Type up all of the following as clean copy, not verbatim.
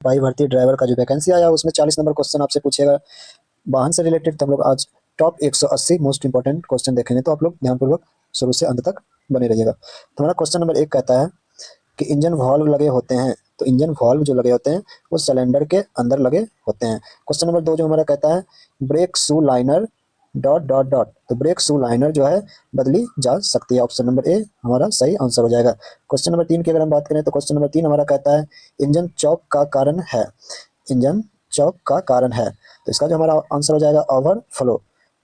भाई भर्ती ड्राइवर का जो वैकेंसी आया उसमें 40 नंबर क्वेश्चन आपसे पूछेगा वाहन से रिलेटेड। तो हम लोग आज टॉप 180 मोस्ट इंपॉर्टेंट क्वेश्चन देखेंगे, तो आप लोग ध्यानपूर्वक शुरू से अंत तक बने रहिएगा। तो हमारा क्वेश्चन नंबर 1 कहता है कि इंजन वाल्व लगे होते हैं, तो इंजन वाल्व जो लगे होते हैं वो सिलेंडर के अंदर लगे होते हैं। क्वेश्चन नंबर 2 जो हमारा कहता है brake shoe liner dot dot dot, तो ब्रेक शू लाइनर जो है बदली जा सकती है। ऑप्शन नंबर ए हमारा सही आंसर हो जाएगा। क्वेश्चन नंबर 3 की अगर हम बात करें तो क्वेश्चन नंबर 3 हमारा कहता है इंजन चौक का कारण है, इंजन चौक का कारण है, तो इसका जो हमारा आंसर हो जाएगा ओवरफ्लो।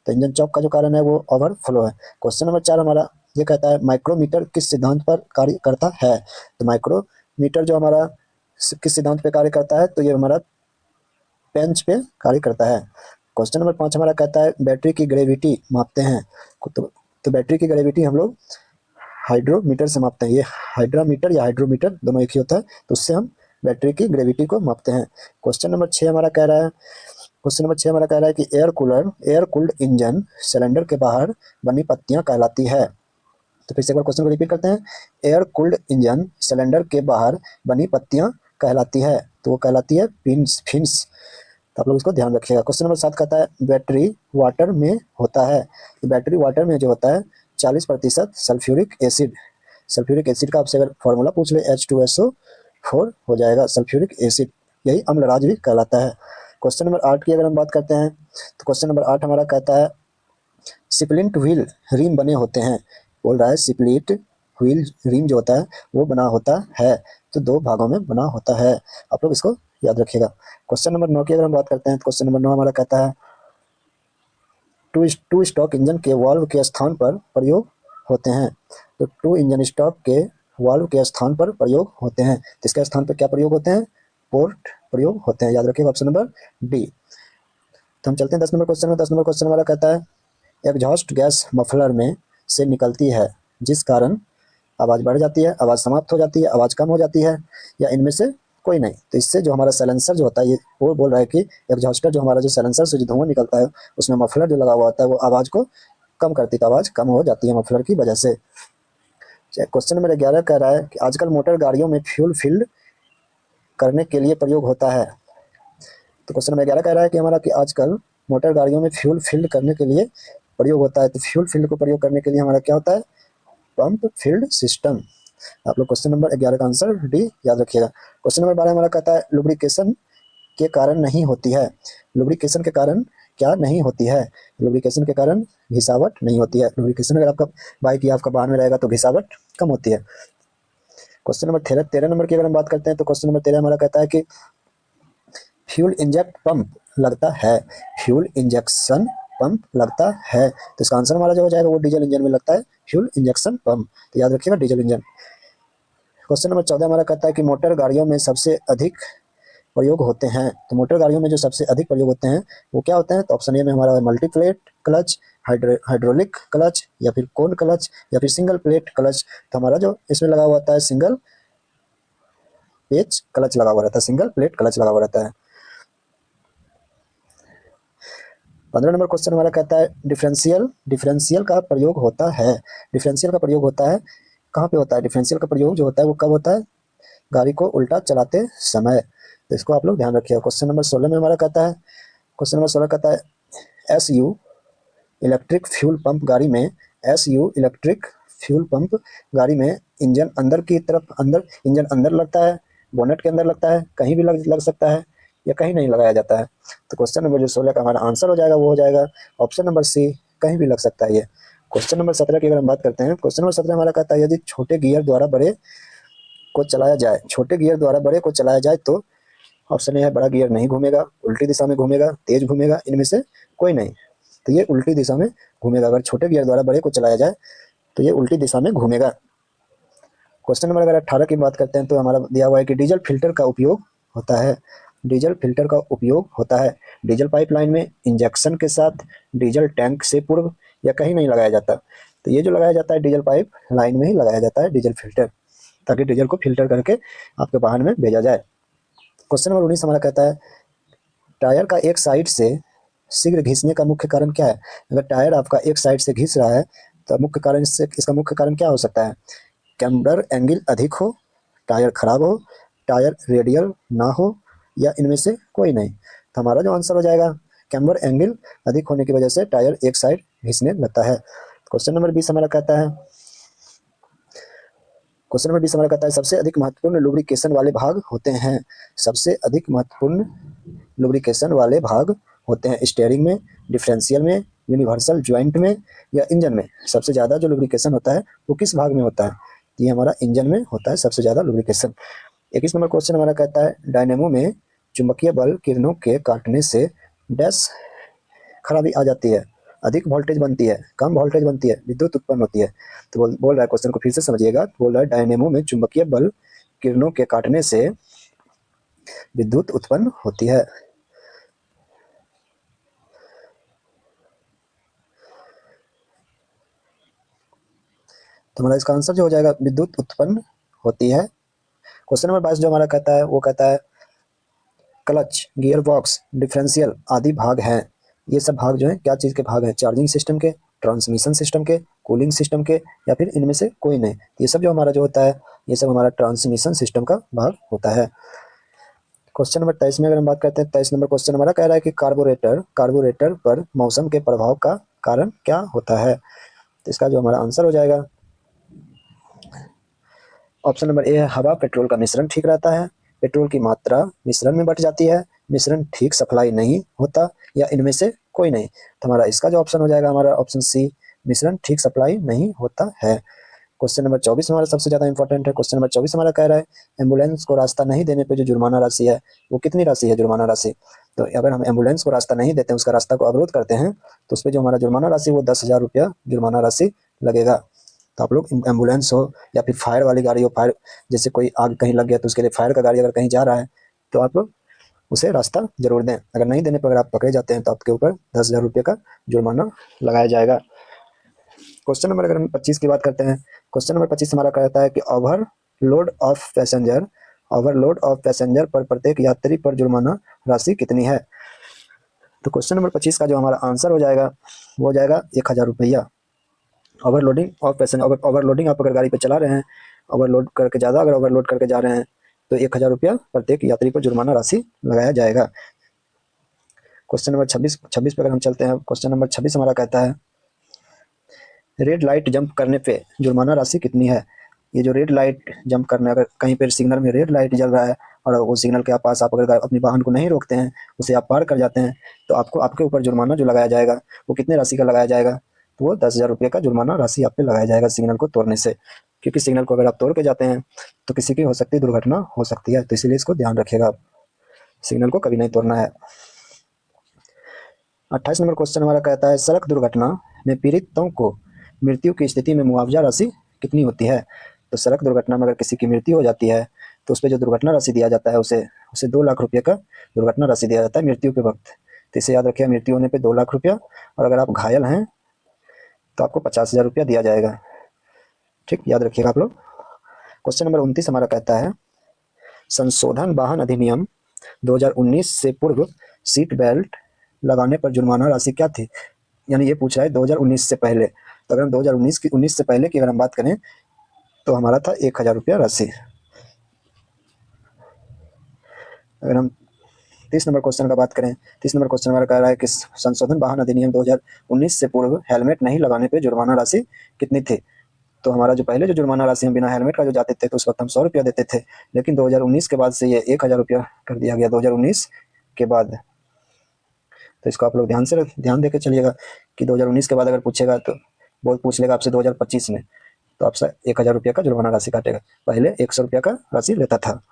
तो इंजन चौक का जो कारण है वो ओवरफ्लो है। क्वेश्चन नंबर 4 हमारा ये कहता है माइक्रोमीटर किस सिद्धांत पर कार्य करता है, तो माइक्रोमीटर जो हमारा किस सिद्धांत पे कार्य करता है, तो ये हमारा पेंच पे कार्य करता है। क्वेश्चन नंबर 5 हमारा कहता है बैटरी की ग्रेविटी मापते हैं, तो बैटरी की ग्रेविटी हम लोग हाइड्रोमीटर से मापते हैं। ये हाइड्रोमीटर या हाइड्रोमीटर दोनों एक ही होता है, तो उससे हम बैटरी की ग्रेविटी को मापते हैं। क्वेश्चन नंबर 6 हमारा कह रहा है क्वेश्चन नंबर 6 हमारा कह रहा है कि एयर कूल्ड इंजन सिलेंडर के बाहर बनी पत्तियां कहलाती है। तो फिर से एक बार क्वेश्चन को रिपीट करते हैं। एयर कूल्ड इंजन सिलेंडर के बाहर बनी पत्तियां कहलाती है, तो वो कहलाती है फिन्स फिन्स। तो आप लोग इसको ध्यान रखिएगा। क्वेश्चन नंबर 7 कहता है बैटरी वाटर में होता है, तो बैटरी वाटर में जो होता है 40% सल्फ्यूरिक एसिड। सल्फ्यूरिक एसिड का आपसे अगर फॉर्मूला पूछ ले H2SO4 हो जाएगा सल्फ्यूरिक एसिड, यही अम्लराज भी कहलाता है। क्वेश्चन नंबर 8 की अगर हम बात करते हैं तो क्वेश्चन नंबर 8 हमारा कहता है सिपलिंट व्हील रिम बने होते हैं, बोल रहा है सिपलिट व्हील रिम जो होता है वो बना होता है, तो 2 भागों में बना होता है। आप लोग इसको याद रखिएगा। क्वेश्चन नंबर 9 की अगर हम बात करते हैं तो क्वेश्चन नंबर 9 हमारा कहता है टू स्टॉक इंजन के वाल्व के स्थान पर प्रयोग होते हैं, तो टू इंजन स्टॉक के वाल्व के स्थान पर प्रयोग होते हैं, तो इसके स्थान पर क्या प्रयोग होते हैं, पोर्ट प्रयोग होते हैं। याद रखिएगा ऑप्शन नंबर डी। तो हम चलते हैं 10 नंबर क्वेश्चन में। 10 नंबर क्वेश्चन हमारा कहता है एग्जॉस्ट गैस मफलर में से निकलती है जिस कारण आवाज़ बढ़ जाती है, आवाज़ समाप्त हो जाती है, आवाज़ कम हो जाती है, या इनमें से कोई नहीं। तो इससे जो हमारा साइलेंसर जो होता है ये वो बोल रहा है कि एग्जॉस्टर जो हमारा जो साइलेंसर से जो धुआं निकलता है उसमें मफलर जो लगा हुआ होता है वो आवाज़ को कम करती है, तो आवाज़ कम हो जाती है मफलर की वजह से। क्वेश्चन नंबर 11 कह रहा है कि आजकल मोटर गाड़ियों में फ्यूल फिल करने के लिए प्रयोग होता है, तो क्वेश्चन नंबर 11 कह रहा है कि हमारा कि आजकल मोटर गाड़ियों में फ्यूल फिल करने के लिए प्रयोग होता है, तो फ्यूल फिल को प्रयोग करने के लिए हमारा क्या होता है, पंप फील्ड सिस्टम। आप लोग क्वेश्चन नंबर 11 का आंसर डी याद रखिएगा। क्वेश्चन नंबर 12 हमारा कहता है लुब्रिकेशन के कारण नहीं होती है, लुब्रिकेशन के कारण क्या नहीं होती है, लुब्रिकेशन के कारण घिसावट नहीं होती है। लुब्रिकेशन अगर आपका बाइक या आपका वाहन में रहेगा तो घिसावट कम होती है। क्वेश्चन नंबर 13 नंबर की अगर हम बात करते हैं तो क्वेश्चन नंबर 13 हमारा कहता है कि फ्यूल इंजेक्ट पंप लगता है, फ्यूल इंजेक्शन पंप लगता है, तो इसका आंसर हमारा जो हो जाएगा वो डीजल इंजन में लगता है फ्यूल इंजेक्शन पंप, तो याद रखिएगा डीजल इंजन। क्वेश्चन नंबर 14 हमारा कहता है कि मोटर गाड़ियों में सबसे अधिक प्रयोग होते हैं, तो मोटर गाड़ियों में जो सबसे अधिक प्रयोग होते हैं वो क्या होते हैं, तो ऑप्शन ए में हमारा मल्टीप्लेट क्लच, हाइड्रोलिक क्लच, या फिर कोन क्लच, या फिर सिंगल प्लेट क्लच। तो हमारा जो इसमें लगा हुआ होता है सिंगल पेच क्लच लगा हुआ रहता है, सिंगल प्लेट क्लच लगा हुआ रहता है। 15 नंबर क्वेश्चन हमारा कहता है डिफरेंशियल डिफरेंशियल का प्रयोग होता है, डिफरेंशियल का प्रयोग होता है कहाँ पे होता है, डिफरेंशियल का प्रयोग जो होता है वो कब होता है, गाड़ी को उल्टा चलाते समय, तो इसको आप लोग ध्यान रखिए। क्वेश्चन नंबर 16 में हमारा कहता है क्वेश्चन नंबर 16 कहता है SU इलेक्ट्रिक फ्यूल पंप गाड़ी में, SU इलेक्ट्रिक फ्यूल पंप गाड़ी में इंजन अंदर की तरफ इंजन अंदर लगता है, बोनेट के अंदर लगता है, कहीं भी लग सकता है, या कहीं नहीं लगाया जाता है। तो क्वेश्चन नंबर जो 16 का हमारा आंसर हो जाएगा वो हो जाएगा ऑप्शन नंबर सी, कहीं भी लग सकता है ये। क्वेश्चन नंबर 17 की अगर हम बात करते हैं, क्वेश्चन नंबर 17 हमारा कहता है यदि छोटे गियर द्वारा बड़े को चलाया जाए, छोटे गियर द्वारा बड़े को चलाया जाए तो ऑप्शन ए है बड़ा गियर नहीं घूमेगा, उल्टी दिशा में घूमेगा, तेज घूमेगा, इनमें से कोई नहीं, तो ये उल्टी दिशा में घूमेगा। अगर छोटे गियर द्वारा बड़े को चलाया जाए तो ये उल्टी दिशा में घूमेगा। क्वेश्चन नंबर अगर 18 की बात करते हैं तो हमारा दिया हुआ है कि डीजल फिल्टर का उपयोग होता है, डीजल फिल्टर का उपयोग होता है डीजल पाइपलाइन में, इंजेक्शन के साथ, डीजल टैंक से पूर्व, या कहीं नहीं लगाया जाता। तो ये जो लगाया जाता है डीजल पाइप लाइन में ही लगाया जाता है डीजल फिल्टर, ताकि डीजल को फिल्टर करके आपके वाहन में भेजा जाए। क्वेश्चन नंबर 19 हमारा कहता है टायर का एक साइड से शीघ्र घिसने का मुख्य कारण क्या है, अगर टायर आपका एक साइड से घिस रहा है तो मुख्य कारण इसका मुख्य कारण क्या हो सकता है, कैम्बर एंगल अधिक हो, टायर खराब हो, टायर रेडियल ना हो, या इनमें से कोई नहीं। तो हमारा जो आंसर हो जाएगा, कैम्बर एंगल अधिक होने की वजह से टायर एक साइड घिसने लगता है। क्वेश्चन नंबर 20 हमारा कहता है, क्वेश्चन नंबर 20 हमारा कहता है सबसे अधिक महत्वपूर्ण लुब्रिकेशन वाले भाग होते हैं। सबसे अधिक महत्वपूर्ण लुब्रिकेशन वाले भाग होते हैं स्टीयरिंग में, डिफरेंशियल में, यूनिवर्सल जॉइंट में या इंजन में। सबसे ज़्यादा जो लुब्रिकेशन होता है वो किस भाग में होता है? ये हमारा इंजन में होता है सबसे ज़्यादा लुब्रिकेशन। 21 नंबर क्वेश्चन हमारा कहता है डायनेमो में चुंबकीय बल किरणों के काटने से डैश खराबी आ जाती है। अधिक वोल्टेज बनती है, कम वोल्टेज बनती है, विद्युत उत्पन्न होती है। तो बोल रहा है, क्वेश्चन को फिर से समझिएगा। बोल रहा है डायनेमो में चुंबकीय बल किरणों के काटने से विद्युत उत्पन्न होती है। तो हमारा इसका आंसर जो हो जाएगा विद्युत उत्पन्न होती है। क्वेश्चन नंबर 22 जो हमारा कहता है वो कहता है क्लच, गियर बॉक्स, डिफरेंशियल आदि भाग हैं। ये सब भाग जो है क्या चीज़ के भाग हैं? चार्जिंग सिस्टम के, ट्रांसमिशन सिस्टम के, कूलिंग सिस्टम के, या फिर इनमें से कोई नहीं। ये सब जो हमारा जो होता है ये सब हमारा ट्रांसमिशन सिस्टम का भाग होता है। क्वेश्चन नंबर 23 में अगर हम बात करते हैं, 23 नंबर क्वेश्चन हमारा कह रहा है कि कार्बोरेटर पर मौसम के प्रभाव का कारण क्या होता है? तो इसका जो हमारा आंसर हो जाएगा ऑप्शन नंबर ए है, हवा पेट्रोल का मिश्रण ठीक रहता है, पेट्रोल की मात्रा मिश्रण में बढ़ जाती है, मिश्रण ठीक सप्लाई नहीं होता, या इनमें से कोई नहीं। तो हमारा इसका जो ऑप्शन हो जाएगा हमारा ऑप्शन सी, मिश्रण ठीक सप्लाई नहीं होता है। क्वेश्चन नंबर 24 हमारा सबसे ज़्यादा इंपॉर्टेंट है। क्वेश्चन नंबर 24 हमारा कह रहा है एम्बुलेंस को रास्ता नहीं देने पे जो जुर्माना राशि है वो कितनी राशि है? जुर्माना राशि, तो अगर हम एम्बुलेंस को रास्ता नहीं देते हैं, उसका रास्ता को अवरोध करते हैं, तो उस पर जो हमारा जुर्माना राशि वो 10,000 रुपया जुर्माना राशि लगेगा। तो आप लोग एम्बुलेंस हो या फिर फायर वाली गाड़ी हो, फायर जैसे कोई आग कहीं लग गया तो उसके लिए फायर का गाड़ी अगर कहीं जा रहा है तो आप लोग उसे रास्ता जरूर दें। अगर नहीं देने पर अगर आप पकड़े जाते हैं तो आपके ऊपर 10,000 रुपये का जुर्माना लगाया जाएगा। क्वेश्चन नंबर अगर हम 25 की बात करते हैं, क्वेश्चन नंबर 25 हमारा कहता है कि ओवरलोड ऑफ पैसेंजर पर प्रत्येक यात्री पर जुर्माना राशि कितनी है? तो क्वेश्चन नंबर 25 का जो हमारा आंसर हो जाएगा वो हो जाएगा 1,000 रुपया। ओवरलोडिंग ऑफ पैसेंजर, ओवरलोडिंग आप अगर गाड़ी पे चला रहे हैं, ओवरलोड करके ज़्यादा अगर ओवरलोड करके जा रहे हैं तो 1,000 रुपया प्रत्येक यात्री पर जुर्माना राशि लगाया जाएगा। क्वेश्चन नंबर 26 पे अगर हम चलते हैं, क्वेश्चन नंबर 26 हमारा कहता है रेड लाइट जंप करने पे जुर्माना राशि कितनी है? ये जो रेड लाइट जंप करना, अगर कहीं पर सिग्नल में रेड लाइट जल रहा है और वो सिग्नल के पास आप अगर अपनी वाहन को नहीं रोकते हैं, उसे आप पार कर जाते हैं, तो आपको आपके ऊपर जुर्माना जो लगाया जाएगा वो कितने राशि का लगाया जाएगा? तो वो 10,000 रुपये का जुर्माना राशि आप पे लगाया जाएगा सिग्नल को तोड़ने से। क्योंकि सिग्नल को अगर आप तोड़ के जाते हैं तो किसी की हो सकती है दुर्घटना हो सकती है, तो इसीलिए इसको ध्यान रखिएगा, आप सिग्नल को कभी नहीं तोड़ना है। 28 नंबर क्वेश्चन हमारा कहता है सड़क दुर्घटना में पीड़ितों को मृत्यु की स्थिति में मुआवजा राशि कितनी होती है? तो सड़क दुर्घटना में अगर किसी की मृत्यु हो जाती है तो उस पर जो दुर्घटना राशि दिया जाता है उसे उसे 2 लाख रुपये का दुर्घटना राशि दिया जाता है मृत्यु के वक्त। तो इसे याद रखिए, मृत्यु होने पे 2 लाख रुपया, और अगर आप घायल हैं तो आपको 50,000 रुपया दिया जाएगा। ठीक, याद रखिएगा आप लोग। क्वेश्चन नंबर 29 हमारा कहता है संशोधन वाहन अधिनियम 2019 से पूर्व सीट बेल्ट लगाने पर जुर्माना राशि क्या थी? यानी ये पूछ रहा है 2019 से पहले। तो अगर हम 2019 से पहले की अगर हम बात करें तो हमारा था 1,000 रुपया राशि। अगर हम 30 नंबर क्वेश्चन का बात करें, 30 नंबर क्वेश्चन हमारा कह रहा है कि संशोधन वाहन अधिनियम 2019 से पूर्व हेलमेट नहीं लगाने पर जुर्माना राशि कितनी थी? तो हमारा जो पहले जो जुर्माना राशि हम बिना हेलमेट का जो जाते थे तो उस वक्त हम 100 रुपया देते थे, लेकिन 2019 के बाद से ये 1,000 रुपया कर दिया गया 2019 के बाद। तो इसको आप लोग ध्यान दे के चलिएगा कि 2019 के बाद अगर पूछेगा तो बहुत पूछ लेगा आपसे 2025 में, तो आपसे 1,000 रुपया का जुर्माना राशि काटेगा, पहले 100 रुपया का राशि लेता था।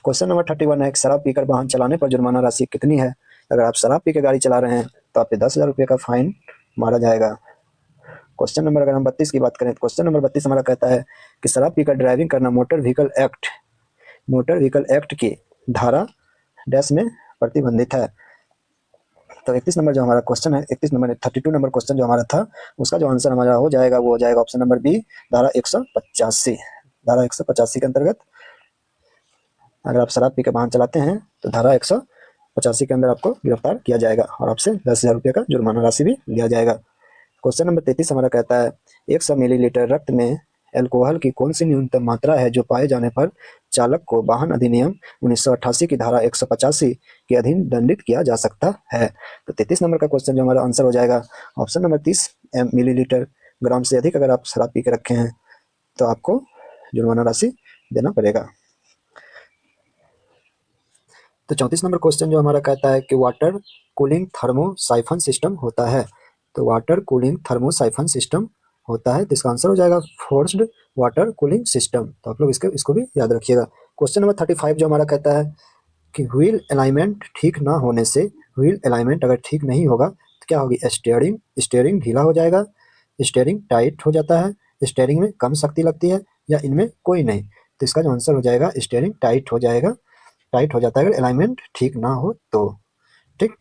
क्वेश्चन नंबर 31 है शराब पीकर वाहन चलाने पर जुर्माना राशि कितनी है? अगर आप शराब पी के गाड़ी चला रहे हैं तो आप पे 10,000 रुपये का फाइन मारा जाएगा। क्वेश्चन नंबर अगर हम 32 की बात करें तो क्वेश्चन नंबर 32 हमारा कहता है कि शराब पीकर ड्राइविंग करना मोटर व्हीकल एक्ट की धारा डैश में प्रतिबंधित है। तो 31 नंबर जो हमारा क्वेश्चन है, 31 नंबर 32 नंबर क्वेश्चन जो हमारा था उसका जो आंसर हमारा हो जाएगा वो हो जाएगा ऑप्शन नंबर बी, धारा 185। धारा 185 के अंतर्गत अगर आप शराब पी के वाहन चलाते हैं तो धारा 185 के अंदर आपको गिरफ्तार किया जाएगा और आपसे 10,000 रुपये का जुर्माना राशि भी लिया जाएगा। क्वेश्चन नंबर 33 हमारा कहता है 100 मिलीलीटर रक्त में अल्कोहल की कौन सी न्यूनतम मात्रा है जो पाए जाने पर चालक को वाहन अधिनियम 1988 की धारा 185 के अधीन दंडित किया जा सकता है। तो 33 नंबर का क्वेश्चन जो हमारा आंसर हो जाएगा ऑप्शन नंबर 30 मिलीलीटर ग्राम से अधिक अगर आप शराब पी के रखे हैं तो आपको जुर्माना राशि देना पड़ेगा। तो 34 नंबर क्वेश्चन जो हमारा कहता है कि वाटर कूलिंग थर्मोसाइफन सिस्टम होता है। तो वाटर कूलिंग थर्मोसाइफन सिस्टम होता है, तो इसका आंसर हो जाएगा फोर्स्ड वाटर कूलिंग सिस्टम। तो आप लोग इसको भी याद रखिएगा। क्वेश्चन नंबर 35 जो हमारा कहता है कि व्हील अलाइनमेंट ठीक ना होने से, व्हील अलाइनमेंट अगर ठीक नहीं होगा तो क्या होगी, स्टीयरिंग स्टीयरिंग ढीला हो जाएगा, स्टीयरिंग टाइट हो जाता है, स्टीयरिंग में कम शक्ति लगती है, या इनमें कोई नहीं। तो इसका जो आंसर हो जाएगा स्टीयरिंग टाइट हो जाएगा, टाइट हो जाता है अगर अलाइनमेंट ठीक ना हो तो। ठीक।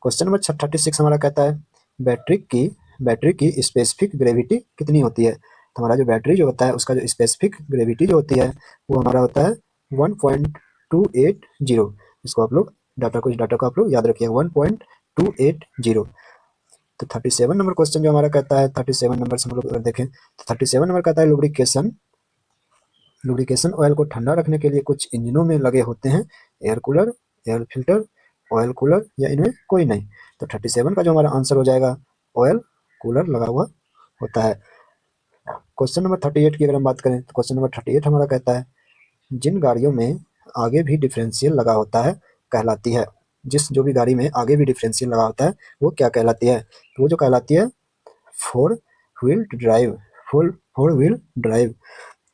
क्वेश्चन नंबर 36 हमारा कहता है बैटरी की स्पेसिफिक ग्रेविटी कितनी होती है। तो हमारा जो बैटरी जो होता है उसका जो स्पेसिफिक ग्रेविटी जो होती है वो हमारा होता है 1.280। इसको आप लोग कुछ डाटा को आप लोग याद रखिए 1.280। तो 37 नंबर क्वेश्चन जो हमारा कहता है 37 नंबर से हम लोग अगर देखें तो 37 नंबर कहता है लुब्रिकेशन ऑयल को ठंडा रखने के लिए कुछ इंजनों में लगे होते हैं air cooler, air filter, oil cooler, या इनमें कोई नहीं। तो 37 का जो हमारा आंसर हो जाएगा ऑयल कूलर लगा हुआ होता है। क्वेश्चन नंबर 38 की अगर हम बात करें तो क्वेश्चन नंबर 38 हमारा कहता है जिन गाड़ियों में आगे भी डिफरेंशियल लगा होता है कहलाती है, जो भी गाड़ी में आगे भी डिफरेंशियल लगा होता है वो क्या कहलाती है, तो वो जो कहलाती है four wheel drive, four wheel drive.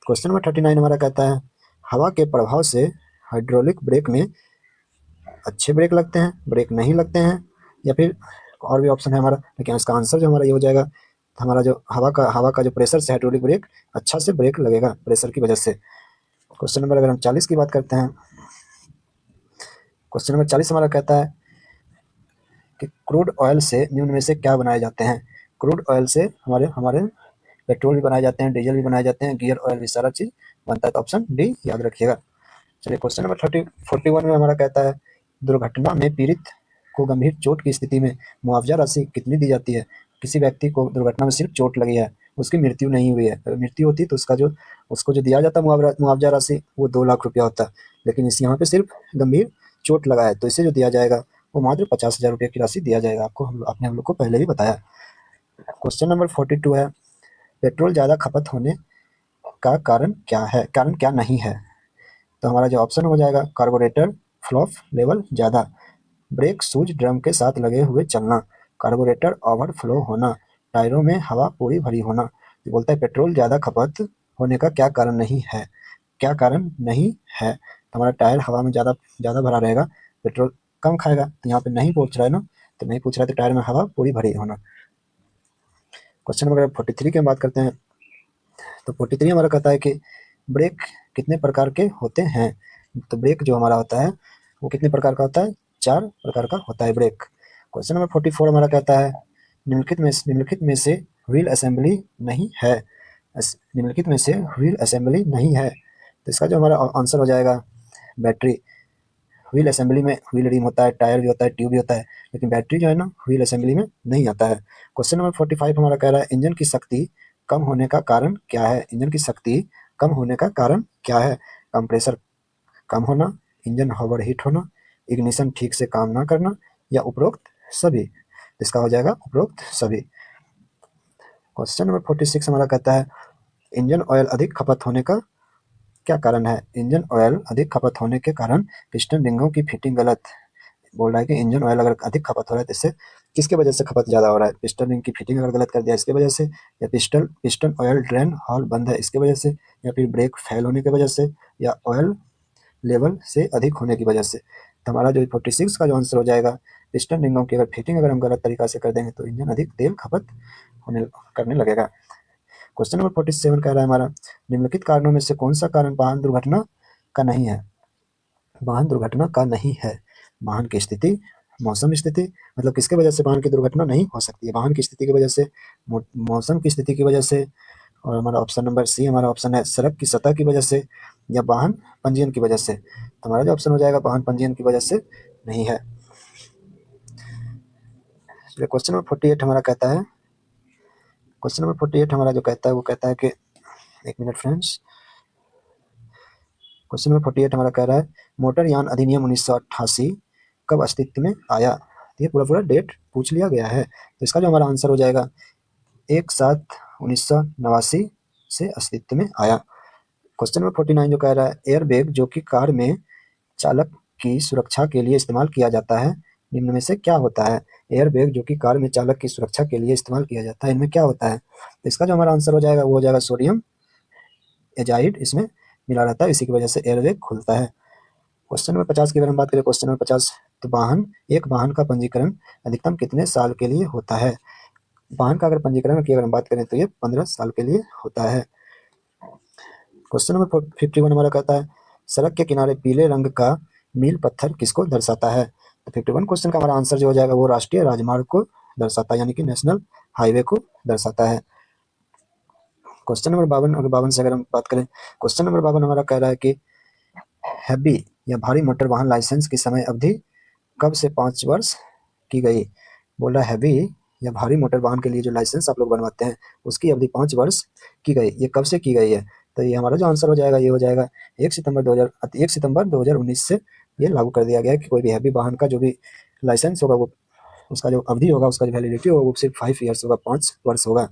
Question number 39 हमारा कहता है हवा के प्रभाव से हाइड्रोलिक ब्रेक में अच्छे ब्रेक लगते हैं, ब्रेक नहीं लगते हैं, या फिर और भी ऑप्शन है हमारा, लेकिन इसका आंसर जो हमारा ये हो जाएगा हमारा जो हवा का जो प्रेशर से हाइड्रोलिक ब्रेक अच्छा से ब्रेक लगेगा प्रेशर की वजह से। क्वेश्चन नंबर अगर हम 40 की बात करते हैं, क्वेश्चन नंबर 40 हमारा कहता है कि क्रूड ऑयल से निम्न में से क्या बनाए जाते हैं। क्रूड ऑयल से हमारे हमारे पेट्रोल भी बनाए जाते हैं, डीजल भी बनाए जाते हैं, गियर ऑयल भी, सारा चीज बनता है। तो ऑप्शन डी याद रखिएगा। चलिए क्वेश्चन नंबर 41 में हमारा कहता है दुर्घटना में पीड़ित को गंभीर चोट की स्थिति में मुआवजा राशि कितनी दी जाती है। किसी व्यक्ति को दुर्घटना में सिर्फ चोट लगी है, उसकी मृत्यु नहीं हुई है, अगर मृत्यु होती तो उसको जो दिया जाता मुआवजा राशि वो 2 लाख रुपया होता, लेकिन इस यहाँ पे सिर्फ गंभीर चोट लगा है तो इसे जो दिया जाएगा वो मात्र 50,000 रुपये की राशि दिया जाएगा। आपने हम लोग को पहले ही बताया। क्वेश्चन नंबर 42 है पेट्रोल ज़्यादा खपत होने का कारण क्या नहीं है। तो हमारा जो ऑप्शन हो जाएगा कार्बोरेटर फ्लॉप लेवल ज़्यादा, ब्रेक शूज ड्रम के साथ लगे हुए चलना, कार्बोरेटर ओवरफ्लो होना, टायरों में हवा पूरी भरी होना। ये बोलता है पेट्रोल ज़्यादा खपत होने का क्या कारण नहीं है, क्या कारण नहीं है। तो हमारा टायर हवा में ज़्यादा ज़्यादा भरा रहेगा, पेट्रोल कम खाएगा, तो यहाँ पे नहीं पूछ रहा है ना, तो नहीं पूछ रहा है तो टायर में हवा पूरी भरी होना। क्वेश्चन नंबर 43 की हम बात करते हैं, तो 43 हमारा कहता है कि ब्रेक कितने प्रकार के होते हैं। तो ब्रेक जो हमारा होता है वो कितने प्रकार का होता है, 4 प्रकार का होता है ब्रेक। क्वेश्चन नंबर 44 हमारा कहता है निम्नलिखित में से व्हील असेंबली नहीं है, निम्नलिखित में से व्हील असेंबली नहीं है। तो इसका जो हमारा आंसर हो जाएगा बैटरी। व्हील असेंबली में व्हील रिम होता है, टायर भी होता है, ट्यूब भी होता है, लेकिन बैटरी जो है ना व्हील असेंबली में नहीं आता है। क्वेश्चन नंबर 45 हमारा कह रहा है इंजन की शक्ति कम होने का कारण क्या है, इंजन की शक्ति कम होने का कारण क्या है। कंप्रेसर कम होना, इंजन ओवर हीट होना, इग्निशन ठीक से काम ना करना, या उपरोक्त सभी। इसका हो जाएगा उपरोक्त सभी। क्वेश्चन नंबर 46 हमारा कहता है इंजन ऑयल अधिक खपत होने का क्या कारण है। इंजन ऑयल अधिक खपत होने के कारण पिस्टन रिंगों की फिटिंग गलत। बोल रहा है कि इंजन ऑयल अगर अधिक खपत हो रहा है तो इससे किसके वजह से खपत ज़्यादा हो रहा है, पिस्टन रिंग की फिटिंग अगर गलत कर दिया इसके वजह से, या पिस्टन ऑयल ड्रेन हॉल बंद है इसके वजह से, या फिर ब्रेक फेल होने की वजह से, या ऑयल लेवल से अधिक होने की वजह से। तो हमारा जो 46 का जो आंसर हो जाएगा पिस्टन रिंगों की अगर फिटिंग अगर हम गलत तरीका से कर देंगे तो इंजन अधिक तेल खपत होने करने लगेगा। क्वेश्चन नंबर 47 कह रहा है हमारा निम्नलिखित कारणों में से कौन सा कारण वाहन दुर्घटना का नहीं है। वाहन दुर्घटना का नहीं है, वाहन की स्थिति, मौसम स्थिति, मतलब किसके वजह से वाहन की दुर्घटना नहीं हो सकती है, वाहन की स्थिति की वजह से, मौसम की स्थिति की वजह से, और हमारा ऑप्शन नंबर सी हमारा ऑप्शन है सड़क की सतह की वजह से, या वाहन पंजीयन की वजह से। तो हमारा जो ऑप्शन हो जाएगा वाहन पंजीयन की वजह से नहीं है। क्वेश्चन नंबर 48 हमारा कहता है, क्वेश्चन नंबर 48 हमारा जो कहता है वो कहता है कि एक मिनट फ्रेंड्स। क्वेश्चन नंबर 48 हमारा कह रहा है मोटर यान अधिनियम 1988 कब अस्तित्व में आया। तो ये पूरा पूरा डेट पूछ लिया गया है, तो इसका जो हमारा आंसर हो जाएगा 1/7/1989 से अस्तित्व में आया। क्वेश्चन नंबर 49 जो कह रहा है एयर बैग जो कि कार में चालक की सुरक्षा के लिए इस्तेमाल किया जाता है, निम्न में से क्या होता है। एयर बैग जो कि कार में चालक की सुरक्षा के लिए इस्तेमाल किया जाता है, इनमें क्या होता है। तो इसका जो हमारा आंसर हो जाएगा वो हो जाएगा सोडियम एजाइड इसमें मिला रहता है, इसी की वजह से एयर बैग खुलता है। क्वेश्चन नंबर 50 की अगर हम बात करें, क्वेश्चन नंबर 50, तो एक वाहन का पंजीकरण अधिकतम कितने साल के लिए होता है। वाहन का अगर पंजीकरण की अगर हम बात करें तो ये 15 साल के लिए होता है। क्वेश्चन नंबर 51 हमारा कहता है सड़क के किनारे पीले रंग का मील पत्थर किसको दर्शाता है। तो 51 क्वेश्चन का हमारा आंसर जो हो जाएगा वो राष्ट्रीय राजमार्ग को दर्शाता है, यानी कि नेशनल हाईवे को दर्शाता है। क्वेश्चन नंबर 52 और 52 से अगर हम बात करें, क्वेश्चन नंबर 52 हमारा कह रहा है कि हैवी या भारी मोटर वाहन लाइसेंस की समय अवधि कब से 5 वर्ष की गई। बोल रहा है हैवी या भारी मोटर वाहन के लिए जो लाइसेंस आप लोग बनवाते हैं उसकी अवधि 5 वर्ष की गई, ये कब से की गई है। तो ये हमारा जो आंसर हो जाएगा ये हो जाएगा 1 सितंबर 2019 से ये लागू कर दिया गया है कि कोई भी हैवी वाहन का जो भी लाइसेंस होगा वो उसका जो अवधि होगा, उसका जो वैलिडिटी होगा वो सिर्फ 5 ईयर्स होगा, 5 वर्ष होगा।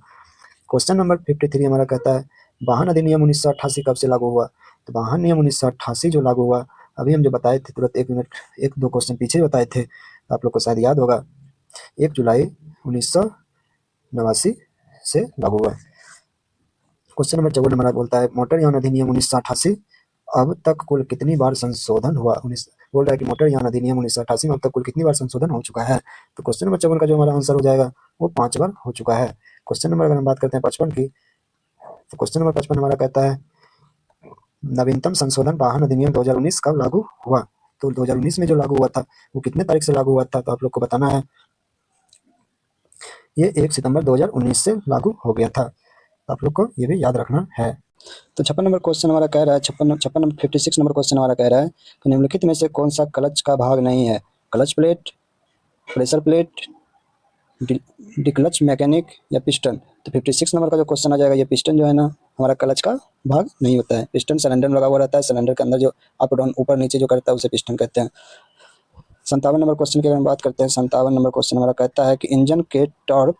क्वेश्चन नंबर 53 हमारा कहता है वाहन अधिनियम 1988 कब से लागू हुआ। तो वाहन नियम 1988 जो लागू हुआ, अभी हम जो बताए थे तुरंत 1 2 क्वेश्चन पीछे बताए थे, तो आप लोग को शायद याद होगा 1 जुलाई 1989 से लागू हुआ। क्वेश्चन नंबर 54 हमारा बोलता है मोटर यान अधिनियम 1988 अब तक कुल कितनी बार संशोधन हुआ। बोल रहा है कि मोटर यान अधिनियम 1988 में अब तक कुल कितनी बार संशोधन हो चुका है। तो क्वेश्चन नंबर 54 का जो हमारा आंसर हो जाएगा वो 5 बार हो चुका है। क्वेश्चन नंबर अगर हम बात करते हैं 55 की, तो क्वेश्चन नंबर 55 हमारा कहता है नवीनतम संशोधन वाहन अधिनियम 2019 कब लागू हुआ। तो 2019 में जो लागू हुआ था वो कितने तारीख से लागू हुआ था, तो आप लोग को बताना है। ये 1 सितंबर 2019 से लागू हो गया था, आप लोग को ये भी याद रखना है। तो 56 नंबर क्वेश्चन हमारा कह रहा है 56 नंबर क्वेश्चन हमारा कह रहा है कि निम्नलिखित में से कौन सा क्लच का भाग नहीं है। Clutch plate, pressure plate, declutch mechanic या पिस्टन। तो 56 नंबर का जो क्वेश्चन आ जाएगा ये पिस्टन जो है ना हमारा क्लच का भाग नहीं होता है। पिस्टन सिलेंडर में लगा हुआ रहता है, सिलेंडर के अंदर जो अप डाउन ऊपर नीचे जो करता है उसे पिस्टन कहते हैं। 57 नंबर क्वेश्चन की अगर हम बात करते हैं, 57 नंबर क्वेश्चन हमारा कहता है कि इंजन के टॉर्क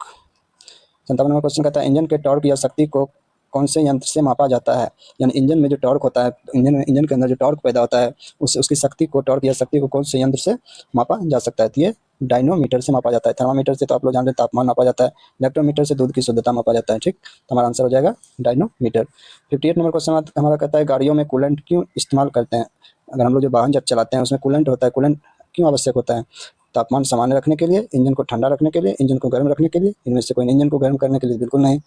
57 नंबर क्वेश्चन कहता है इंजन के टॉर्क या शक्ति को कौन से यंत्र से मापा जाता है। यानी इंजन में जो टॉर्क होता है, इंजन के अंदर जो टॉर्क पैदा होता है उसकी शक्ति को, टॉर्क या शक्ति को कौन से यंत्र से मापा जा सकता है। तो ये डायनोमीटर से मापा जाता है। थर्मामीटर से तो आप लोग जानते हैं तापमान मापा जाता है, इलेक्ट्रोमीटर से दूध की शुद्धता मापा जाता है। ठीक, तो हमारा आंसर हो जाएगा डायनोमीटर। 58 नंबर क्वेश्चन हमारा कहता है गाड़ियों में कूलेंट क्यों इस्तेमाल करते हैं। अगर हम लोग जो वाहन जब चलाते हैं उसमें कूलेंट होता है, कूलेंट क्यों आवश्यक होता है। तापमान सामान्य रखने के लिए, इंजन को ठंडा रखने के लिए, इंजन को गर्म रखने के लिए, इनमें से कोई। इंजन को गर्म करने के लिए बिल्कुल नहीं।